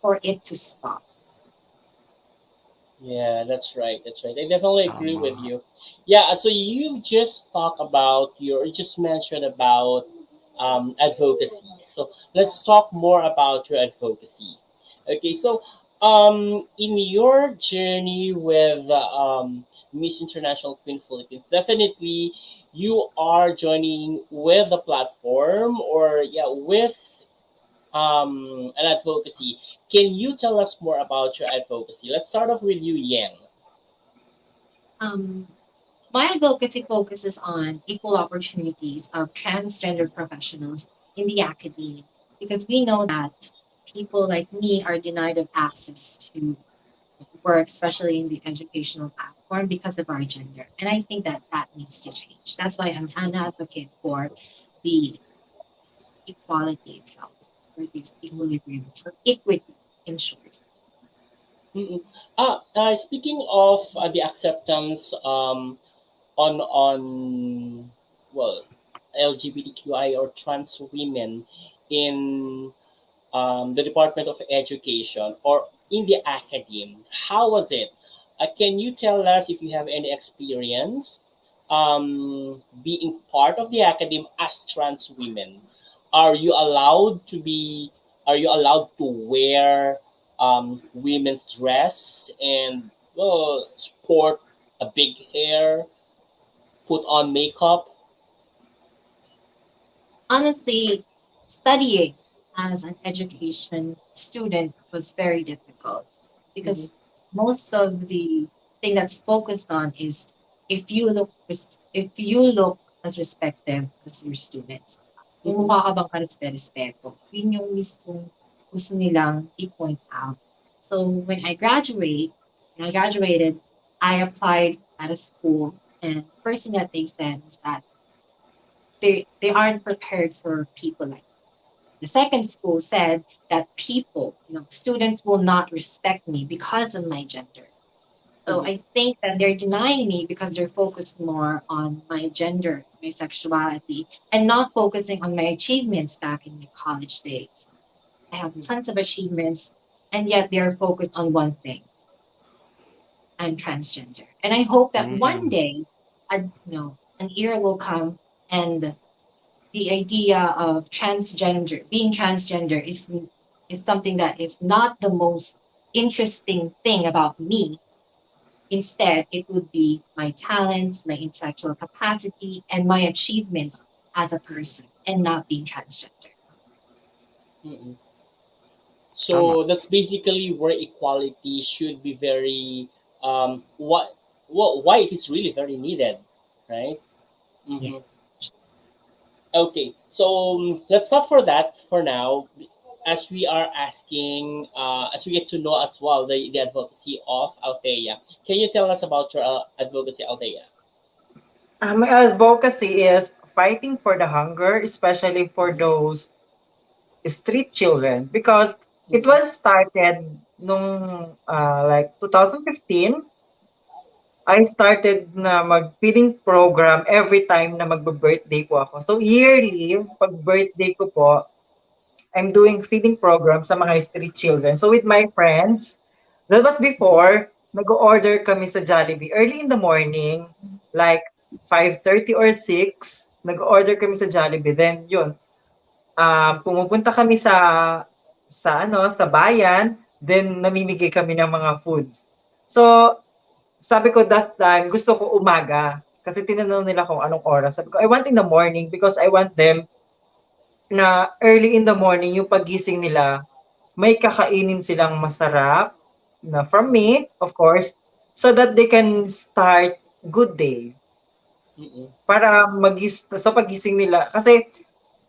for it to stop. Yeah, that's right. That's right. I definitely agree Tama. with you. Yeah, so you've just talked about you just mentioned about advocacy. So let's talk more about your advocacy. Okay, so in your journey with Miss International Queen Philippines, definitely you are joining with a platform or yeah with an advocacy. Can you tell us more about your advocacy? Let's start off with you, Yang. Um, my advocacy focuses on equal opportunities of transgender professionals in the academia because we know that people like me are denied of access to work, especially in the educational platform because of our gender. And I think that that needs to change. That's why I'm an advocate for the equality itself, for this equilibrium, for equity in short. Mm-mm. Speaking of the acceptance on well LGBTQI or trans women in the Department of Education or in the academe. How was it? Can you tell us if you have any experience being part of the academe as trans women? Are you allowed to be? Are you allowed to wear women's dress and sport a big hair, put on makeup? Honestly, studying as an education student was very difficult Mm-hmm. because most of the thing that's focused on is if you look as respective as your students. Kung Mm-hmm. mukha ka bang karespe-respeto. Yun yung mismong gusto nilang i-point out. So when I graduated, I applied at a school, and the first thing that they said was that they aren't prepared for people like the second school said that students will not respect me because of my gender. So Mm-hmm. I think that they're denying me because they're focused more on my gender, my sexuality, and not focusing on my achievements back in my college days. I have tons of achievements, and yet they're focused on one thing: I'm transgender. And I hope that one Mm. day, an era will come And the idea of being transgender is something that is not the most interesting thing about me. Instead, it would be my talents, my intellectual capacity, and my achievements as a person, and not being transgender. Mm-mm. Tama. So that's basically where equality should be very what why it is really very needed, right? Yes. Mm-hmm. Okay, so let's stop for that for now. As we are asking, as we get to know as well the advocacy of Althea. Can you tell us about your advocacy, Althea? My advocacy is fighting for the hunger, especially for Mm-hmm. those street children, because it Mm-hmm. was started nung like 2015. I started na mag-feeding program every time na magbe-birthday po ako. So yearly, pag birthday ko po, I'm doing feeding program sa mga street children. So with my friends, that was before, nag-order kami sa Jollibee early in the morning, like 5:30 or 6, nag-order kami sa Jollibee. Then yun, pumupunta kami sa bayan, then namimigay kami ng mga foods. So sabi ko that time, gusto ko umaga. Kasi tinanong nila kung anong oras. Sabi ko, I want in the morning because I want them na early in the morning, yung pagising nila, may kakainin silang masarap na from me, of course, so that they can start good day. Mm-hmm. Para sa pagising nila. Kasi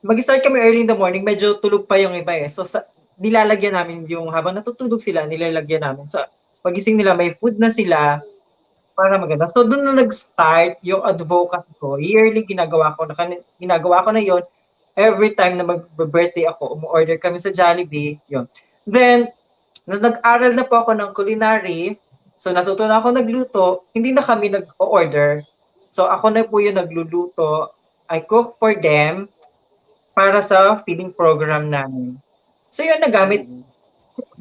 mag-start kami early in the morning, medyo tulog pa yung iba eh. So nilalagyan namin yung habang natutulog sila, nilalagyan namin. So pagising nila, may food na sila, para maganda. So doon na nag-start yung advocacy ko. Yearly ginagawa ko na yon. Every time na mag-birthday ako, umu-order kami sa Jollibee, yon. Then nung nag-aral na po ako ng culinary, so natuto na ako nagluto, hindi na kami nag-order. So ako na po yung nagluluto. I cook for them para sa feeding program namin. So yun, nagamit Mm-hmm.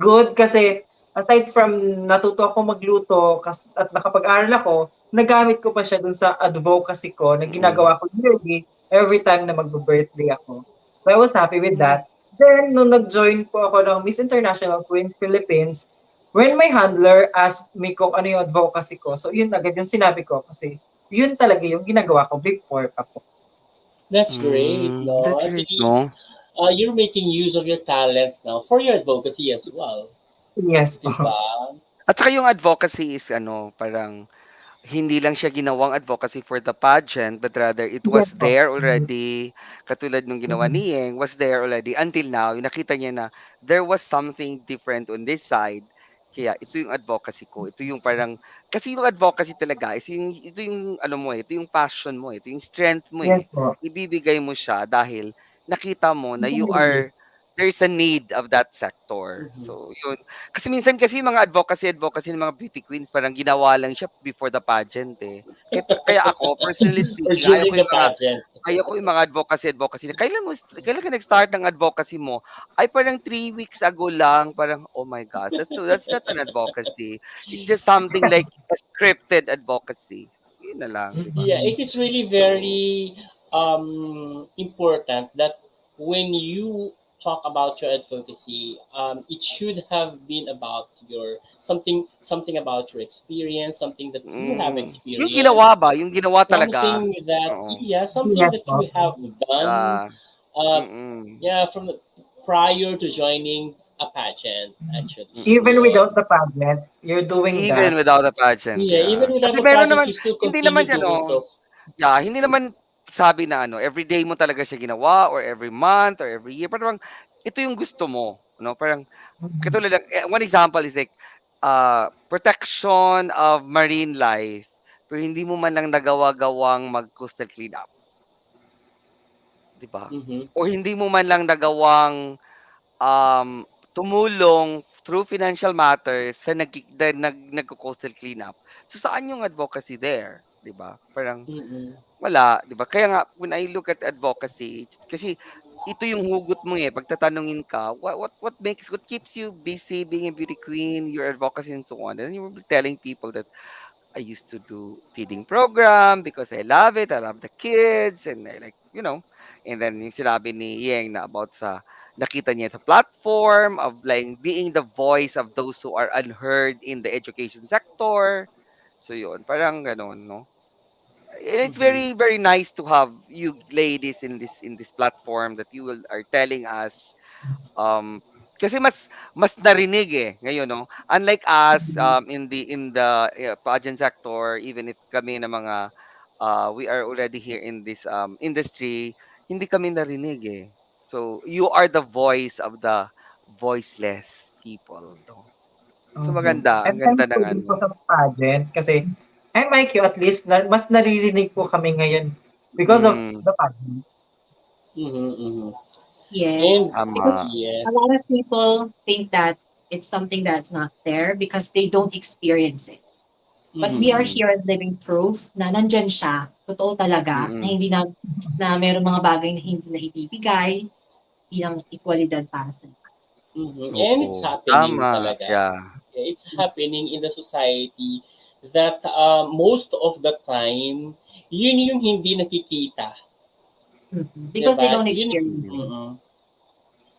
good kasi aside from natuto ako magluto at nakapag-aral ako, nagamit ko pa siya dun sa advocacy ko na Mm. ginagawa ko yearly every time na magbe-birthday ako. So I was happy with Mm-hmm. that. Then, nung nag-join po ako ng Miss International Queen Philippines, when my handler asked me kung ano yung advocacy ko, so yun agad yung sinabi ko kasi yun talaga yung ginagawa ko before pa po. That's great, no? That's At great, least no? you're making use of your talents now for your advocacy as well, Yes po. diba? At saka yung advocacy is ano, parang hindi lang siya ginawang advocacy for the pageant, but rather it Yes was po. there already, katulad nung ginawa Mm. ni Yeng, was there already until now. Yung nakita niya na there was something different on this side. Kaya ito yung advocacy ko. Ito yung parang, kasi yung advocacy talaga, ito yung ano mo eh, ito yung passion mo eh, ito yung strength mo Yes eh. po. Ibibigay mo siya dahil nakita mo na there's a need of that sector. Mm-hmm. So, yun. Kasi minsan kasi yung mga advocacy ng mga beauty queens parang ginawa lang siya before the pageant eh. Kaya ako, personally Or speaking, during the pageant. ayaw ko yung mga advocacy. Kailan ka nag-start ng advocacy mo? Ay parang 3 weeks ago lang, parang oh my gosh, that's not an advocacy. It's just something like a scripted advocacy. So, yun na lang, di ba? Yeah, it is really So, very important that when you talk about your advocacy, it should have been about your something about your experience, something that you have yung ginawa experienced, ba? Yung ginawa talaga? something that Oo. yeah, something Yes that po. you have done Yeah. uh, Mm. yeah, prior to joining a pageant actually. Even Mm. Yeah. without the pageant, you're doing Even that. without a pageant, Yeah, yeah. even without Kasi a meron pageant, naman you still hindi naman continue doing ano, so. yeah, hindi naman sabi na ano, everyday mo talaga siya ginawa or every month or every year. Parang ito yung gusto mo, no? Parang Mhm. katulad lang, one example is like protection of marine life. Pero hindi mo man lang nagawa-gawang mag-coastal cleanup, 'di ba? Mm-hmm. O hindi mo man lang nagawang um, tumulong through financial matters sa nagko-coastal cleanup. So saan yung advocacy there, 'di ba? Parang Mm-hmm. wala, 'di ba? Kaya nga when I look at advocacy, kasi ito yung hugot mo eh, pagtatanungin ka, what keeps you busy being a beauty queen, your advocacy and so on. And you will be telling people that I used to do feeding program because I love it. I love the kids and I like, and then yung sinabi ni Yeng na about sa nakita niya sa platform of like being the voice of those who are unheard in the education sector. So yun, parang ganun, no? And it's Mhm. very very nice to have you ladies in this platform that you will are telling us kasi mas narinig eh ngayon, no, unlike us in the pageant sector, even if kami na mga we are already here in this industry, hindi kami narinig eh. So you are the voice of the voiceless people, no? So Mhm. maganda, And ang ganda thankful ng din ano. po sa pageant kasi and like you, at least mas naririnig po kami ngayon because of Mm, the pageant. Mhm. Mhm. Yes. And Because tama. a yes. lot of people think that it's something that's not there because they don't experience it. But we are Mhm. Mm, here as living proof na nandyan siya, totoo talaga, na mm. hindi na mayroong mga bagay na hindi na ibibigay bilang equalidad para sa lahat. Mhm. And it's Oo, happening tama, talaga. yeah. Yeah, it's happening in the society that most of the time, yun yung hindi nakikita. Mhm. 'Di Because they ba? don't Yun, experience it. Mm, mm,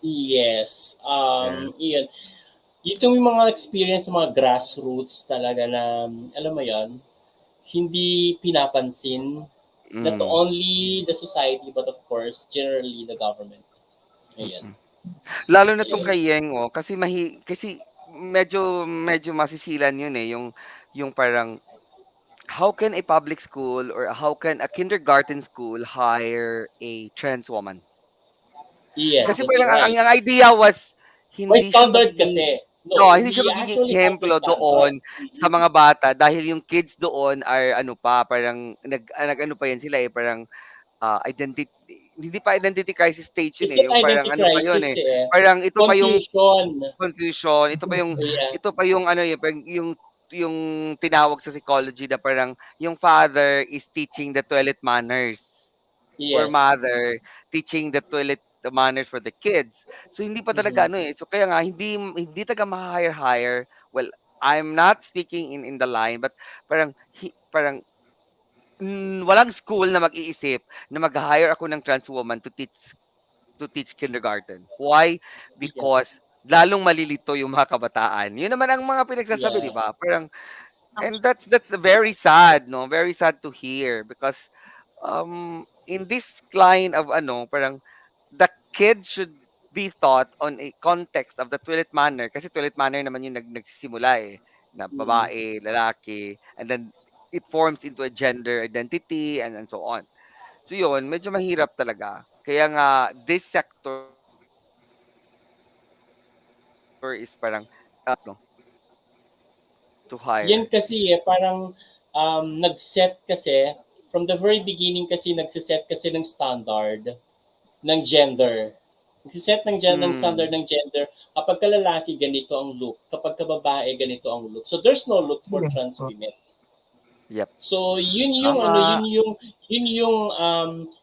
yes. yes. Yun. Itong yung mga experience sa mga grassroots talaga na, alam mo yon, hindi pinapansin, not Mm, only the society but of course, generally the government. Ayan. mm. Lalo na 'tong Ayun. kay Yeng, oh, kasi medyo medyo masisilan 'yun, eh, yung parang how can a public school or how can a kindergarten school hire a trans woman? Yes, Kasi that's parang ang right. ang idea was May hindi siya standard magiging kasi. No, oo, hindi siya we magiging actually have the ehemplo standard. doon sa mga bata dahil yung kids doon are ano pa, parang nag-ano pa 'yan sila, eh, parang identity hindi pa identity crisis stage yun, It's eh, not yung parang identity ano pa yun, crisis eh, eh. parang ito pa yung Confusion. confusion, Yeah. ito pa yung ano, eh, parang yung tinawag sa psychology na parang yung father is teaching the toilet manners or Yes. mother teaching the toilet manners for the kids. So hindi pa talaga Mhm. ano, eh, so kaya nga hindi talaga maha-hire. Well, I'm not speaking in the line but parang walang school na mag-iisip na mag-hire ako ng trans woman to teach kindergarten. Why? Yeah. Because lalong malilito yung mga kabataan. Yun naman ang mga pinagsasabi, di Yeah. ba? Parang and that's very sad, no? Very sad to hear because in this line of ano, parang the kid should be taught on a context of the toilet manner kasi toilet manner naman yung nagsisimula eh na Mhm. babae, lalaki, and then it forms into a gender identity and so on. So yun, medyo mahirap talaga. Kaya nga this sector is parang no to Yan hire. kasi eh, parang nag-set kasi, from the very beginning kasi nagsiset kasi ng standard ng gender. Nagsiset ng standard Mm, ng gender. Kapag ka lalaki, ganito ang look. Kapag ka babae, ganito ang look. So there's no look for Yes trans po. women. yep. So yun yung ano, Tama. yun yung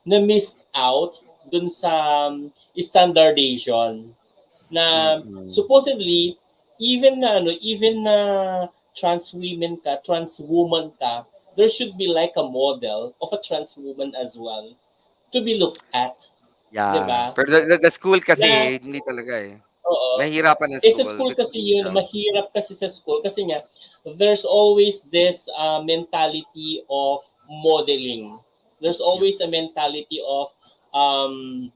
na missed out dun sa standardization na Mm, supposedly even na trans women ka, trans woman ka, there should be like a model of a trans woman as well to be looked at, 'di yeah. ba? Pero the school Na kasi hindi talaga eh. oo. Nahihirapan ang Eh sa school school kasi yun, yeah. mahirap kasi sa school kasi nga there's always this mentality of modeling. There's Yep. always a mentality of um,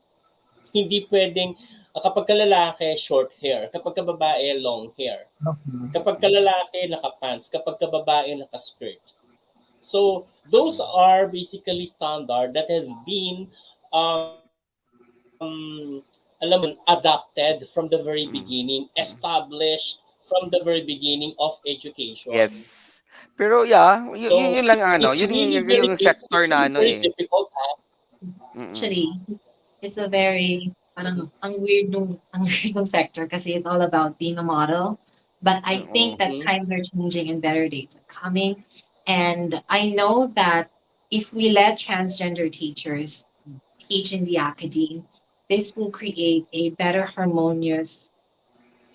hindi pwedeng kapag ka lalaki, short hair. Kapag ka babae, long hair. Mhm. Kapag ka lalaki, naka-pants. Kapag ka babae, naka-skirt. So, those Mm, are basically standard that has been alam mo yun, adapted from the very mm, beginning, mm. established from the very beginning of education. Yes. Pero yeah, So yun lang ang ano, it's yun really yung yung sector it's na really ano very eh. difficult. Ha? Mm. Actually, it's a very, Mhm. parang, ang weird nung sector kasi it's all about being a model. But I think Oo. that Mhm. times are changing and better days are coming. And I know that if we let transgender teachers teach in the academe, this will create a better harmonious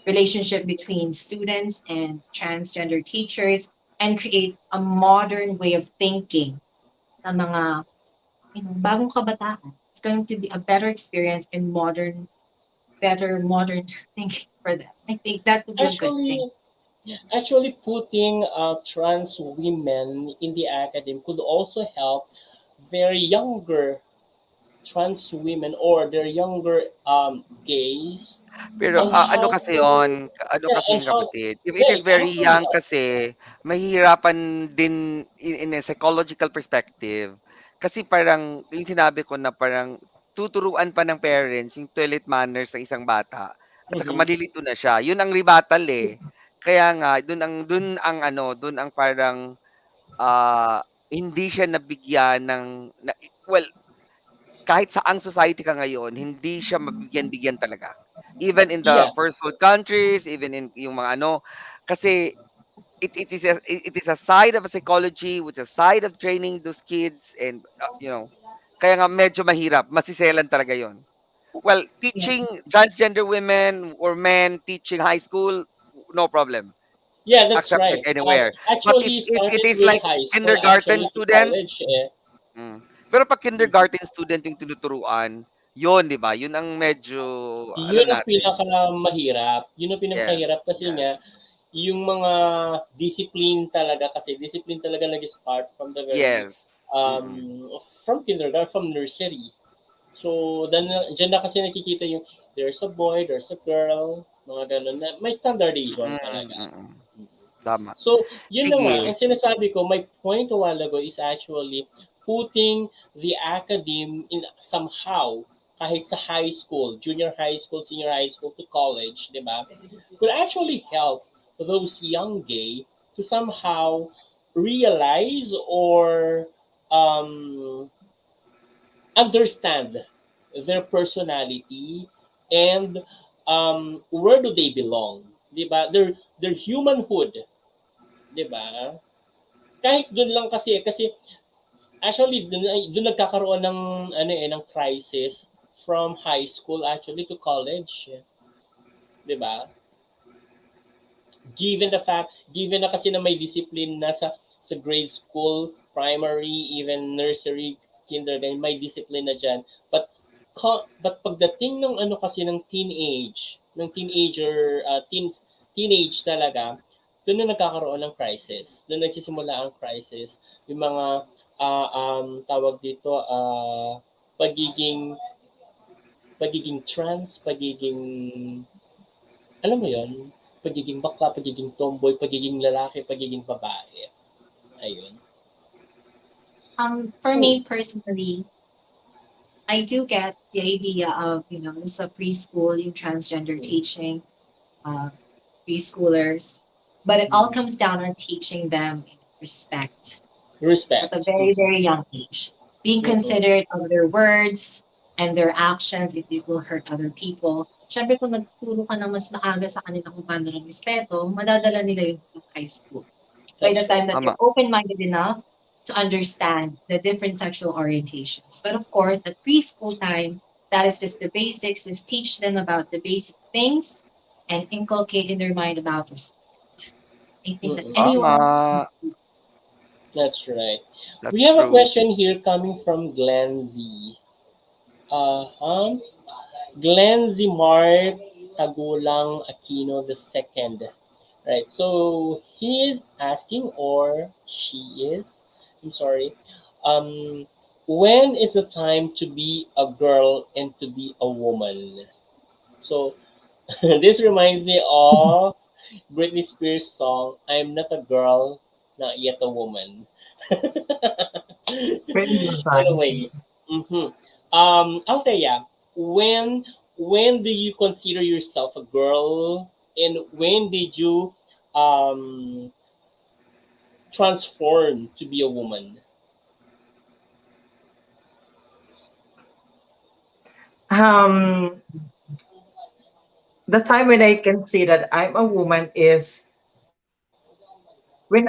relationship between students and transgender teachers. and create a modern way of thinking sa mga bagong kabataan. It's going to be a better experience and better modern thinking for them. I think that would be a good thing. Actually, actually putting trans women in the academy could also help their younger trans women or their younger gays Pero on ano how kasi to, yon, ano yeah, kasi and yun how, kapatid, if it yeah, is it very actually young helps. kasi, mahihirapan din in a psychological perspective. Kasi parang, yung sinabi ko na parang tuturuan pa ng parents yung toilet manners ng isang bata at saka Mhm. malilito na siya. Yun ang rebuttal eh. Kaya nga, dun ang ano, dun ang parang hindi siya nabigyan well, kahit saang society ka ngayon, hindi siya mabigyan-bigyan talaga. Even in the Yeah, first world countries, even in yung mga ano, kasi it is a side of a psychology, which is a side of training those kids and kaya nga medyo mahirap, masiselan talaga yon. Well, Yes. teaching transgender women or men teaching high school, no problem. yeah, that's Accepted right. anywhere. But Actually if it started is with like high school, kindergarten actually to student, college. mm. Pero pag kindergarten student yung tinuturuan, yun, 'di ba? Yun ang medyo Yun alam ang natin. pinakamahirap. Yun ang Yes, pinakahirap kasi nga yes. yung mga discipline talaga kasi discipline talaga nag-start from the very Yes. Mm. um from kindergarten, from nursery. So then diyan na kasi nakikita yung there's a boy, there's a girl, mga ganun na may standardization Mm, talaga. mm. Tama. So, yun na nga, Sige. ang sinasabi ko, my point a while ago is actually putting the academe in somehow, kahit sa high school, junior high school, senior high school to college, di ba? Could actually help those young gay to somehow realize or um, understand their personality and where do they belong, di ba? Their humanhood, 'di ba? Kahit doon lang kasi actually doon nagkakaroon ng ano ng crisis from high school actually to college, 'di ba? Given na kasi na may discipline na sa grade school, primary, even nursery, kindergarten, may discipline na diyan. But pagdating ng ano kasi ng teenager, teenage talaga, doon na nagkakaroon ng crisis. Doon nagsisimula ang crisis. Yung mga tawag dito pagiging pagiging trans, pagiging alam mo 'yon, pagiging bakla, pagiging tomboy, pagiging lalaki, pagiging babae. Ayun. For me personally, I do get the idea of, it's a preschool, yung transgender Mm. teaching, uh, preschoolers, but it all comes down on teaching them respect at a Respect. very, very young age. Being Mm-mm. considerate of their words and their actions if it will hurt other people. Siyempre, kung nagturo ka na mas maaga sa kanila kung paano ng respeto, madadala nila yung high school. By the That's time right. that Tama. they're open-minded enough to understand the different sexual orientations. But of course, at preschool time, that is just the basics, just teach them about the basic things and inculcate in their mind about respect. I think that Mm-mm. anyone, Tama. That's right. We That's have a true. question here coming from Glenn Z. Uh-huh. Glenn Z. Mark Tagulang Aquino the second. Right. So he is asking, or she is, I'm sorry, um, when is the time to be a girl and to be a woman? So this reminds me of Britney Spears' song, I'm not a girl, not yet a woman. Pretty good time. Anyways, Althea, when when do you consider yourself a girl, and when did you um transform to be a woman? Um, the time when I can see that I'm a woman is when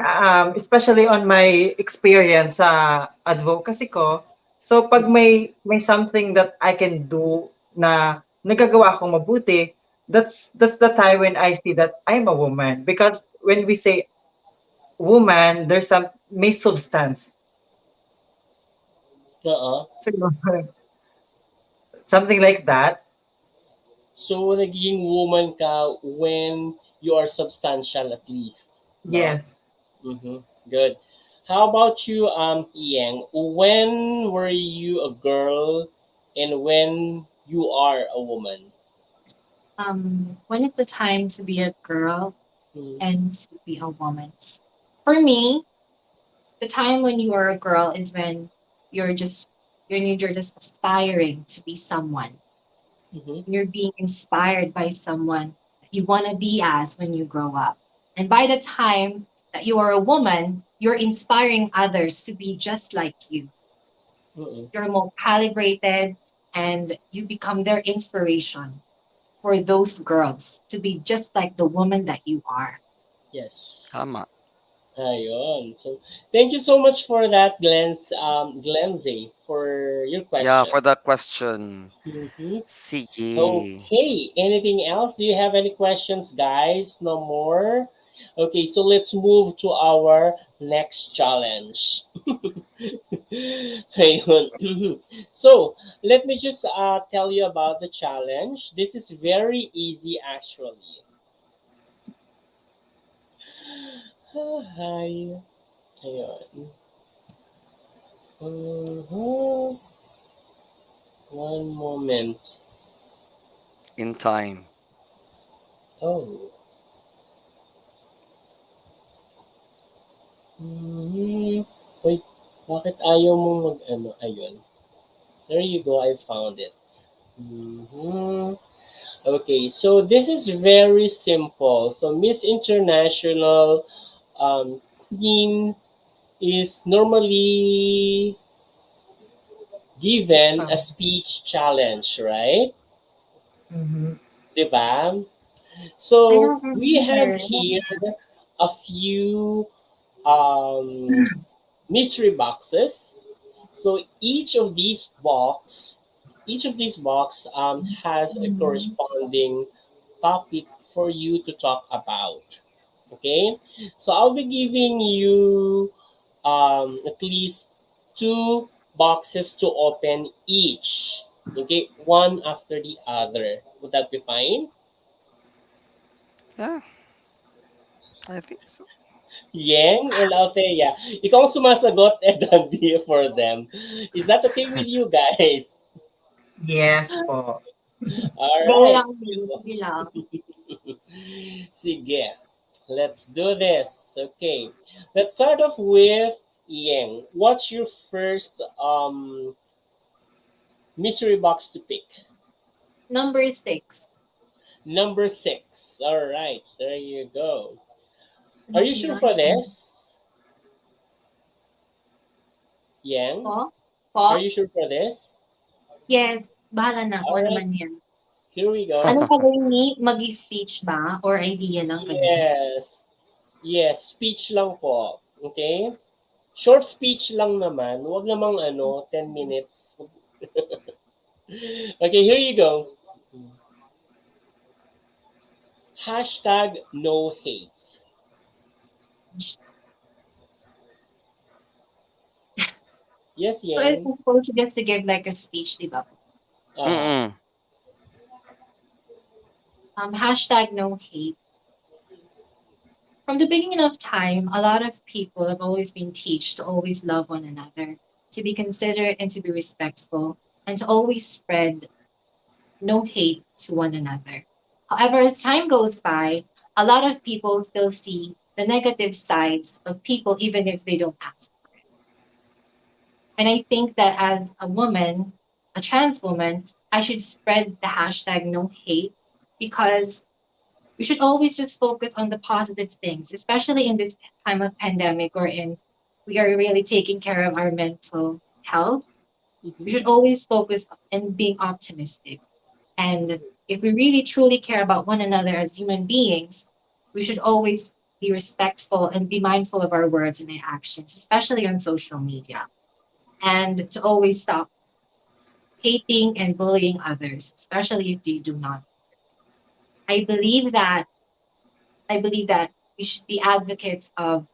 especially on my experience sa advocacy ko. So pag may something that I can do na nagagawa akong mabuti, that's the time when I see that I'm a woman, because when we say woman, there's some may substance. Uh-uh. So, something like that. So, nagiging woman ka when you are substantial at least, no? Yes. Mm-hmm. Good. How about you, Yang? When were you a girl and when you are a woman? When it's the time to be a girl Mm-hmm. and to be a woman. For me, the time when you are a girl is when you're just you're just aspiring to be someone. Mm-hmm. You're being inspired by someone that you want to be as when you grow up. And by the time that you are a woman, you're inspiring others to be just like you. Mm-hmm. You're more calibrated and you become their inspiration for those girls to be just like the woman that you are. Yes. Tama. Ayun. So, thank you so much for that, Glenzie, for your Yeah, question. for that question. Mm-hmm. Sige. Okay. Anything else? Do you have any questions, guys? No more? Okay, so let's move to our next challenge. Ayun. So, let me just tell you about the challenge. This is very easy, actually. Hi. Ayun. Mhm. One moment. In time. Oh. Mhm. Wait, bakit ayaw mong mag-ano? Ayun. There you go, I found it. Mhm. Okay, so this is very simple. So Miss International Queen is normally given a speech challenge, right? Mm-hmm. Diba? I So don't we have remember. here a few um, mystery boxes. So each of these box has a Mhm. corresponding topic for you to talk about. Okay, so I'll be giving you at least two boxes to open each. Okay, one after the other. Would that be fine? Yeah, I think so. Yang and Althea, ikaw ang sumasagot and Dandy for them. Is that okay with you guys? Yes po. All Go right. lang, Min. Sige lang. Sige. Let's do this. Okay. Let's start off with Yang. What's your first mystery box to pick? Number 6. Number six. All right. There you go. Are Ano you po sure yun? for this, Yang? Po? Are Po? you sure for this? Yes. Bahala na kung All ano right. man yan. Here we go. Anong gagawin ni? Mag-speech ba? Or idea lang ganyan? Yes. Yes. Speech lang po. Okay? Short speech lang naman. Huwag namang 10 minutes. Okay, here you go. Hashtag no hate. Yes, So it's Yang. supposed just to give like a speech, di ba? Uh-huh. Mm-mm. Hashtag no hate. From the beginning of time, a lot of people have always been taught to always love one another, to be considerate and to be respectful, and to always spread no hate to one another. However, as time goes by, a lot of people still see the negative sides of people even if they don't ask. And I think that as a woman, a trans woman, I should spread the hashtag no hate because we should always just focus on the positive things, especially in this time of pandemic wherein we are really taking care of our mental health. We Mhm. should always focus on being optimistic. And if we really truly care about one another as human beings, we should always be respectful and be mindful of our words and our actions, especially on social media. And to always stop hating and bullying others, especially if they do not. I believe that I believe that we should be advocates of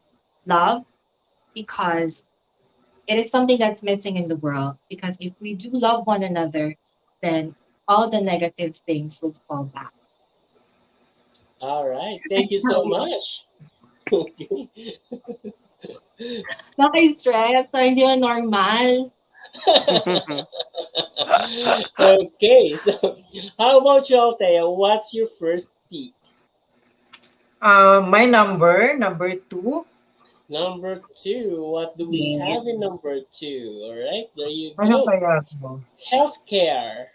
love, because it is something that's missing in the world. Because if we do love one another, then all the negative things will fall back. All right. Thank you so much. Okay. Naka-stress or hindi mo normal. Okay. So, how about you, Althea? What's your first pick? My number two. Number two. What do we Yeah. have in number two? All right. There you Ano go. kaya to? Healthcare.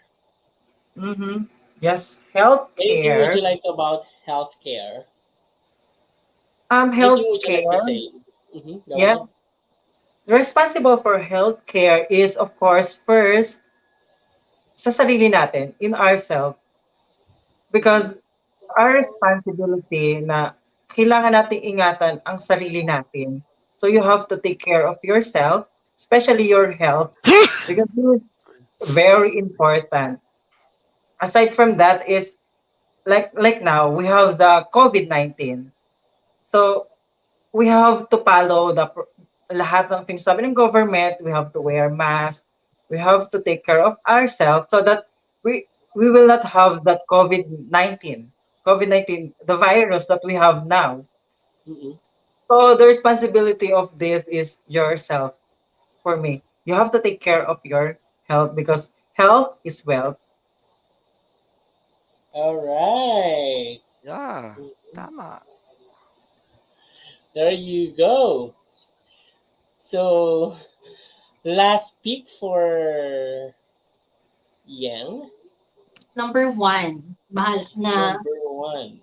Mm-hmm. Yes, Anything would you healthcare. like about healthcare? Anything would you like to Healthcare. say? Go Yeah. ahead. Responsible for healthcare is, of course, first sa sarili natin, in ourselves. Mm-hmm. Because our responsibility na kailangan nating ingatan ang sarili natin. So you have to take care of yourself, especially your health, because this is very important. Aside from that is like now we have the COVID-19. So we have to follow lahat ng things sabi ng government. We have to wear mask. We have to take care of ourselves so that we will not have that COVID-19. COVID-19, the virus that we have now. Mm-hmm. So the responsibility of this is yourself for me. You have to take care of your health because health is wealth. All right. Yeah, Mhm. tama. There you go. So, last pick for Yang. Number one, mahal na. Number one.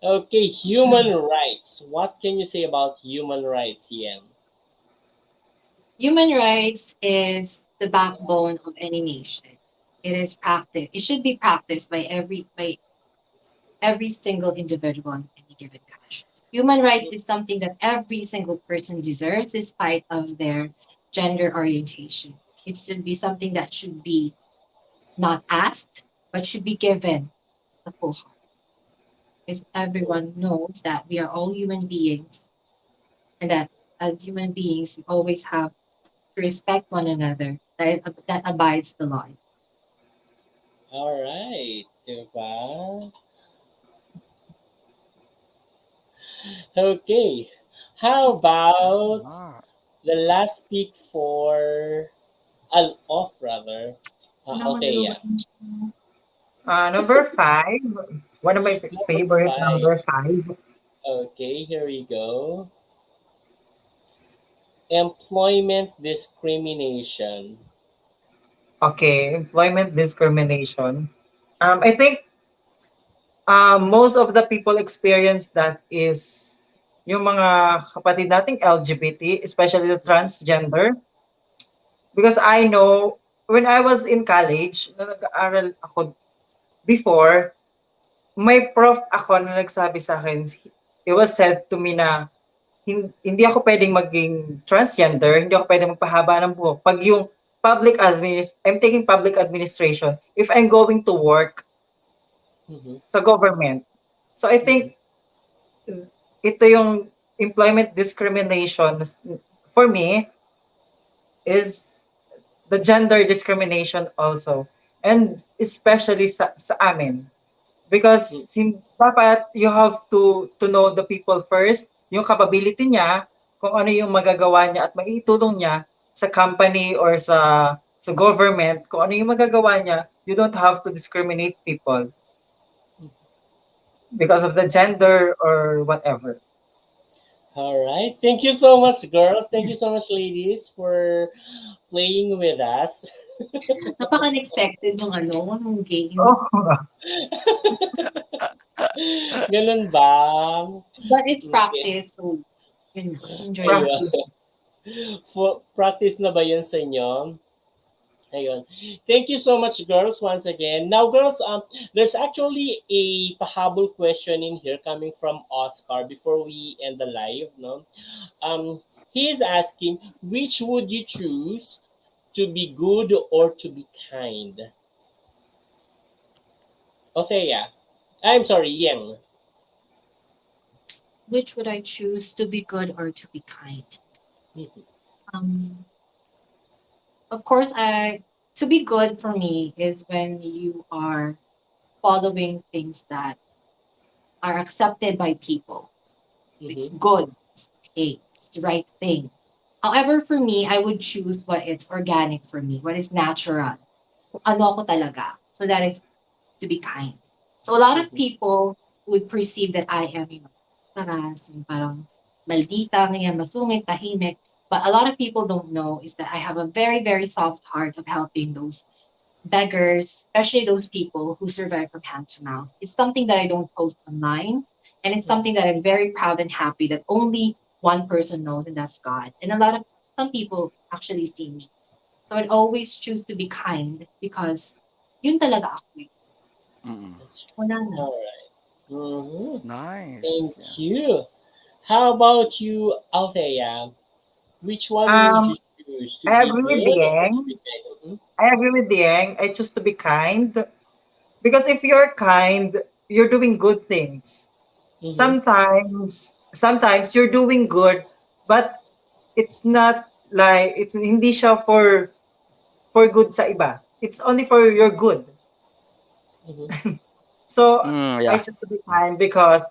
Okay, human rights. What can you say about human rights, Yang? Human rights is the backbone of any nation. It is practiced. It should be practiced by every single individual in any given country. Human rights is something that every single person deserves, despite of their gender orientation. It should be something that should be not asked, but should be given the full heart. Because everyone knows that we are all human beings, and that as human beings, we always have to respect one another. That abides the law. All right, diba? Okay, how about Tama. the last pick for off rather, Althea. Number five, one of my Number favorite five. number five. Okay, here we go. Employment discrimination. Okay, employment discrimination. I think most of the people experience that is yung mga kapatid nating LGBT, especially the transgender. Because I know when I was in college, nung nag-aaral ako before, may prof ako na nagsabi sa akin, it was said to me na hindi ako pwedeng maging transgender, hindi ako pwedeng magpahaba ng buhok. Pag yung I'm taking public administration, if I'm going to work Mm-hmm. sa government. So I Mm-hmm. think ito yung employment discrimination for me is the gender discrimination also. And especially sa amin. Because dapat you have to know the people first, yung capability niya, kung ano yung magagawa niya at maitulong niya sa company or sa government, kung ano yung magagawa niya, you don't have to discriminate people because of the gender or whatever. All right. Thank you so much, girls. Thank you so much, ladies, for playing with us. Napaka-unexpected yung yung game. Oh, Ganun ba? But it's Okay. practice, so yun na, enjoy it. Ayun. Practice na ba yun sa inyo? Ayun. Thank you so much, girls, once again. Now, girls, there's actually a pahabol question in here coming from Oscar before we end the live, no? He is asking, which would you choose, to be good or to be kind? Okay, yeah. I'm sorry, Yang. Which would I choose, to be good or to be kind? Mhm. Um, of course, I to be good for me is when you are following things that are accepted by people. It's Mhm. good, it's okay, it's the right thing. However, for me, I would choose what is organic for me, what is natural. Kung ano ako talaga. So that is to be kind. So a lot of Mhm. people would perceive that I am, taras, yung parang maldita, ganyan, masungit, tahimik. But a lot of people don't know is that I have a very, very soft heart of helping those beggars, especially those people who survive from hand to mouth. It's something that I don't post online, and it's Mhm. something that I'm very proud and happy that only one person knows, and that's God. And a lot of some people actually see me. So I'd always choose to be kind because yun talaga ako eh. Mm-mm. That's Wala na. all right. Mhm. Nice. Thank Yeah. you. How about you, Althea? Which one would you Um, choose, to I be agree with good or to Yang. be kind? I agree with Yang. I choose to be kind because if you're kind, you're doing good things. Mhm. Sometimes you're doing good, but it's not like it's hindi siya for good sa iba. It's only for your good. Mhm. So I Yeah. choose to be kind because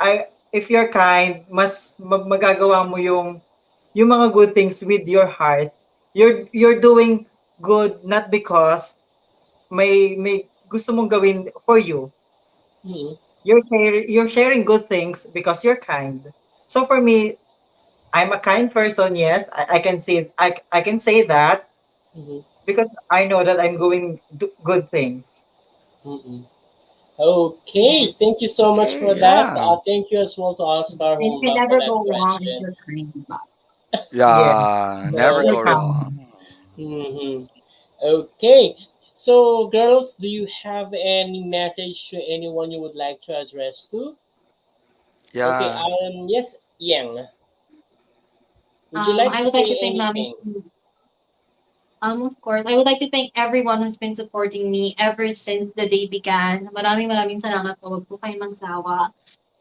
I if you're kind, mas magagawa mo yung mga good things with your heart. You're doing good not because may gusto mong gawin for you. Mhm. You're sharing good things because you're kind. So for me, I'm a kind person. Yes, I can say that Mhm. because I know that I'm doing good things. Mhm. Yes. Okay, thank you so much for Okay. that. Yeah. Thank you as well to Oscar And you can Humba for never that go wrong if question. you're kind, diba? Yes, Yeah. if Never you're go Correct. kind. wrong. Mm-hmm. Okay, so girls, do you have any message to anyone you would like to address to? Okay, Yeah. yes, Yang, would you like I to would like say to thank Mami. anything? Of course, I would like to thank everyone who's been supporting me ever since the day began. Maraming salamat po. Huwag po kayong magsawa.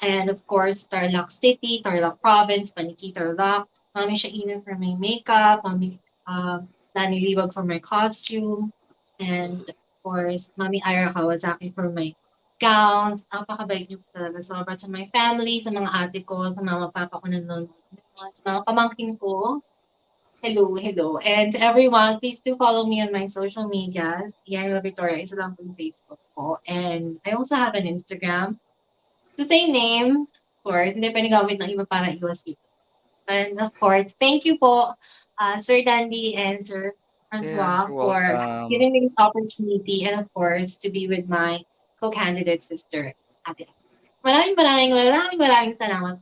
And of course, Tarlac City, Tarlac Province, Paniki Tarlac, Mami Shaina for my makeup, Mami Lani Liwag for my costume, and Mhm. of course, Mami Ira Kawasaki for my gowns. Napakabait niyo po talaga. Sobra sa my family, sa mga ate ko, sa mama papa ko nanonood, sa mga pamangkin ko. Hello, hello. And to everyone, please do follow me on my social medias. Yan, LAVITORIA, isa lang po yung Facebook ko. And I also have an Instagram. It's the same name, of course. Hindi pwede gamit ng iba para iwas ito. And of course, thank you po, Sir Dandy and Sir Yeah. Francois You're for welcome. giving me this opportunity and of course, to be with my co-candidate sister, Ate. Maraming salamat.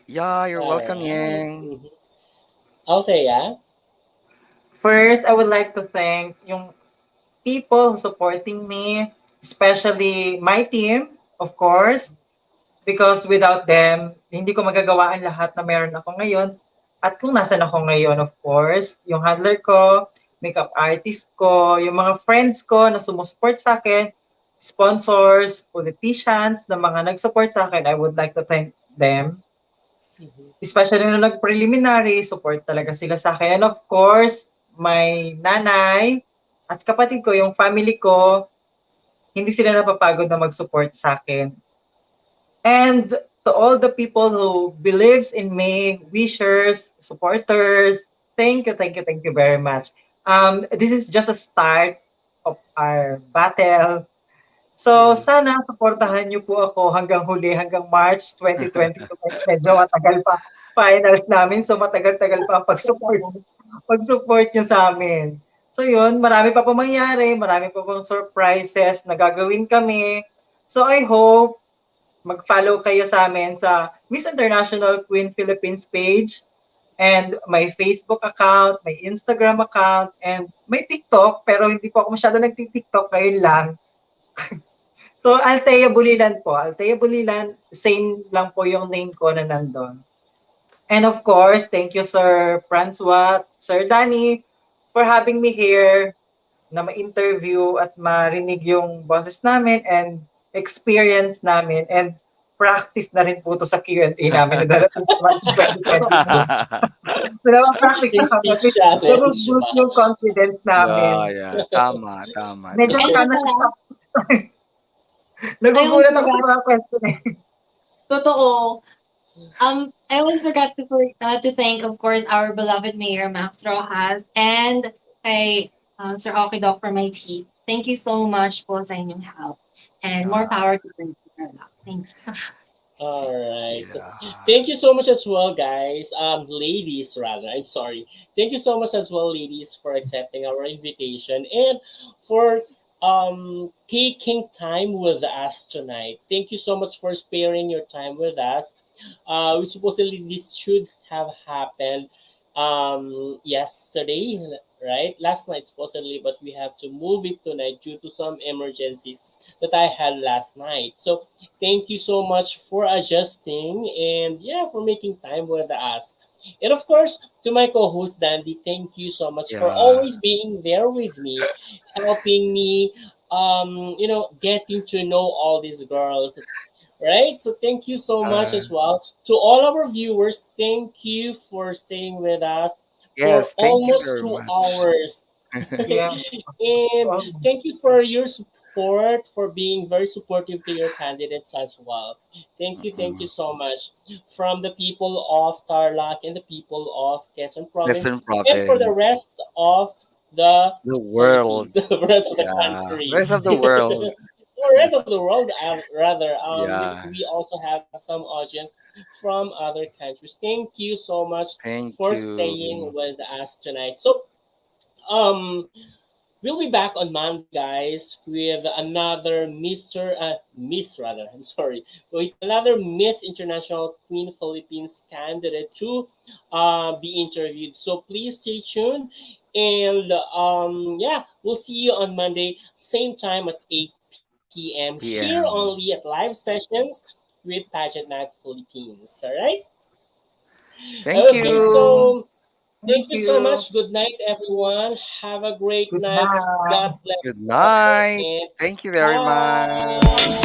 Yeah. You're All welcome, right. Yang. Mm-hmm. Althea. First, I would like to thank yung people who supporting me, especially my team, of course, because without them, hindi ko magagawa ang lahat na meron ako ngayon. At kung nasan ako ngayon, of course, yung handler ko, makeup artist ko, yung mga friends ko na sumusupport sa akin, sponsors, politicians, na mga nag-support sa akin, I would like to thank them. Mm-hmm. Especially nung nag-preliminary, support talaga sila sa akin. And of course, my nanay at kapatid ko, yung family ko, hindi sila napapagod na mag-support sa akin. And to all the people who believes in me, wishers, supporters, thank you very much. This is just a start of our battle. So Mm. sana suportahan niyo po ako hanggang huli, hanggang March 2022. Medyo matagal pa finals namin, so matagal-tagal pa ang pag-support niyo sa amin. So yun, marami pa po mangyari, marami pa pong surprises na gagawin kami. So I hope mag-follow kayo sa amin sa Miss International Queen Philippines page and my Facebook account, my Instagram account, and may TikTok, pero hindi po ako masyado nagti-TikTok, ngayon lang. So, Althea Bulilan po. Althea Bulilan, same lang po yung name ko na nandun. And of course, thank you Sir Francois, Sir Danny, for having me here na ma-interview at marinig yung boses namin and experience namin. And practice na rin po to sa Q&A namin na This March 2022. Pinapa-practice na Yung kami. speech Kasi challenge nabuboost ba? yung confidence Yeah, namin. yeah. Tama, tama, Medyo Ay, tama. isa sana siya. pala, I almost Nagugulat ako sa forgot. mga question eh. Totoo. I always forgot to thank, of course, our beloved Mayor Max Rojas and kay Sir Okidok for my teeth. Thank you so much po sa inyong help. And more Yeah, power to Tarlac. Thank you. All right. So, yeah. thank you so much as well, guys. Ladies, rather. I'm sorry. Thank you so much as well, ladies, for accepting our invitation and for taking time with us tonight. Thank you so much for sparing your time with us. Which supposedly this should have happened yesterday, right? Last night supposedly, but we have to move it tonight due to some emergencies that I had last night. So thank you so much for adjusting and yeah, for making time with us. And of course, to my co-host Dandy, thank you so much for Yeah. always being there with me, helping me, getting to know all these girls, right? So thank you so much Uh, as well to all our viewers. Thank you for staying with us for yes, thank you almost very two much. hours. Yeah. And Oh, thank you for your support, for being very supportive to your candidates as well. Thank you Mm-mm. so much from the people of Tarlac and the people of Quezon Province Western and for the province, rest of the the world. Philippines, the rest of the Yeah, country. rest of the world. The rest of the world, rather. Yeah, We also have some audience from other countries. Thank you so much thank for you. staying with us tonight. So, um, we'll be back on Monday, guys, with another Miss rather. I'm sorry, with another Miss International Queen Philippines candidate to be interviewed. So please stay tuned, and yeah, we'll see you on Monday, same time at 8 p.m. here only PM. at Live Sessions with Pageant Mag Philippines. All right. Thank Okay, you. so thank thank you so you. much. Good night, everyone. Have a great Good night. night. God bless Good all, night. and Thank you very much. bye.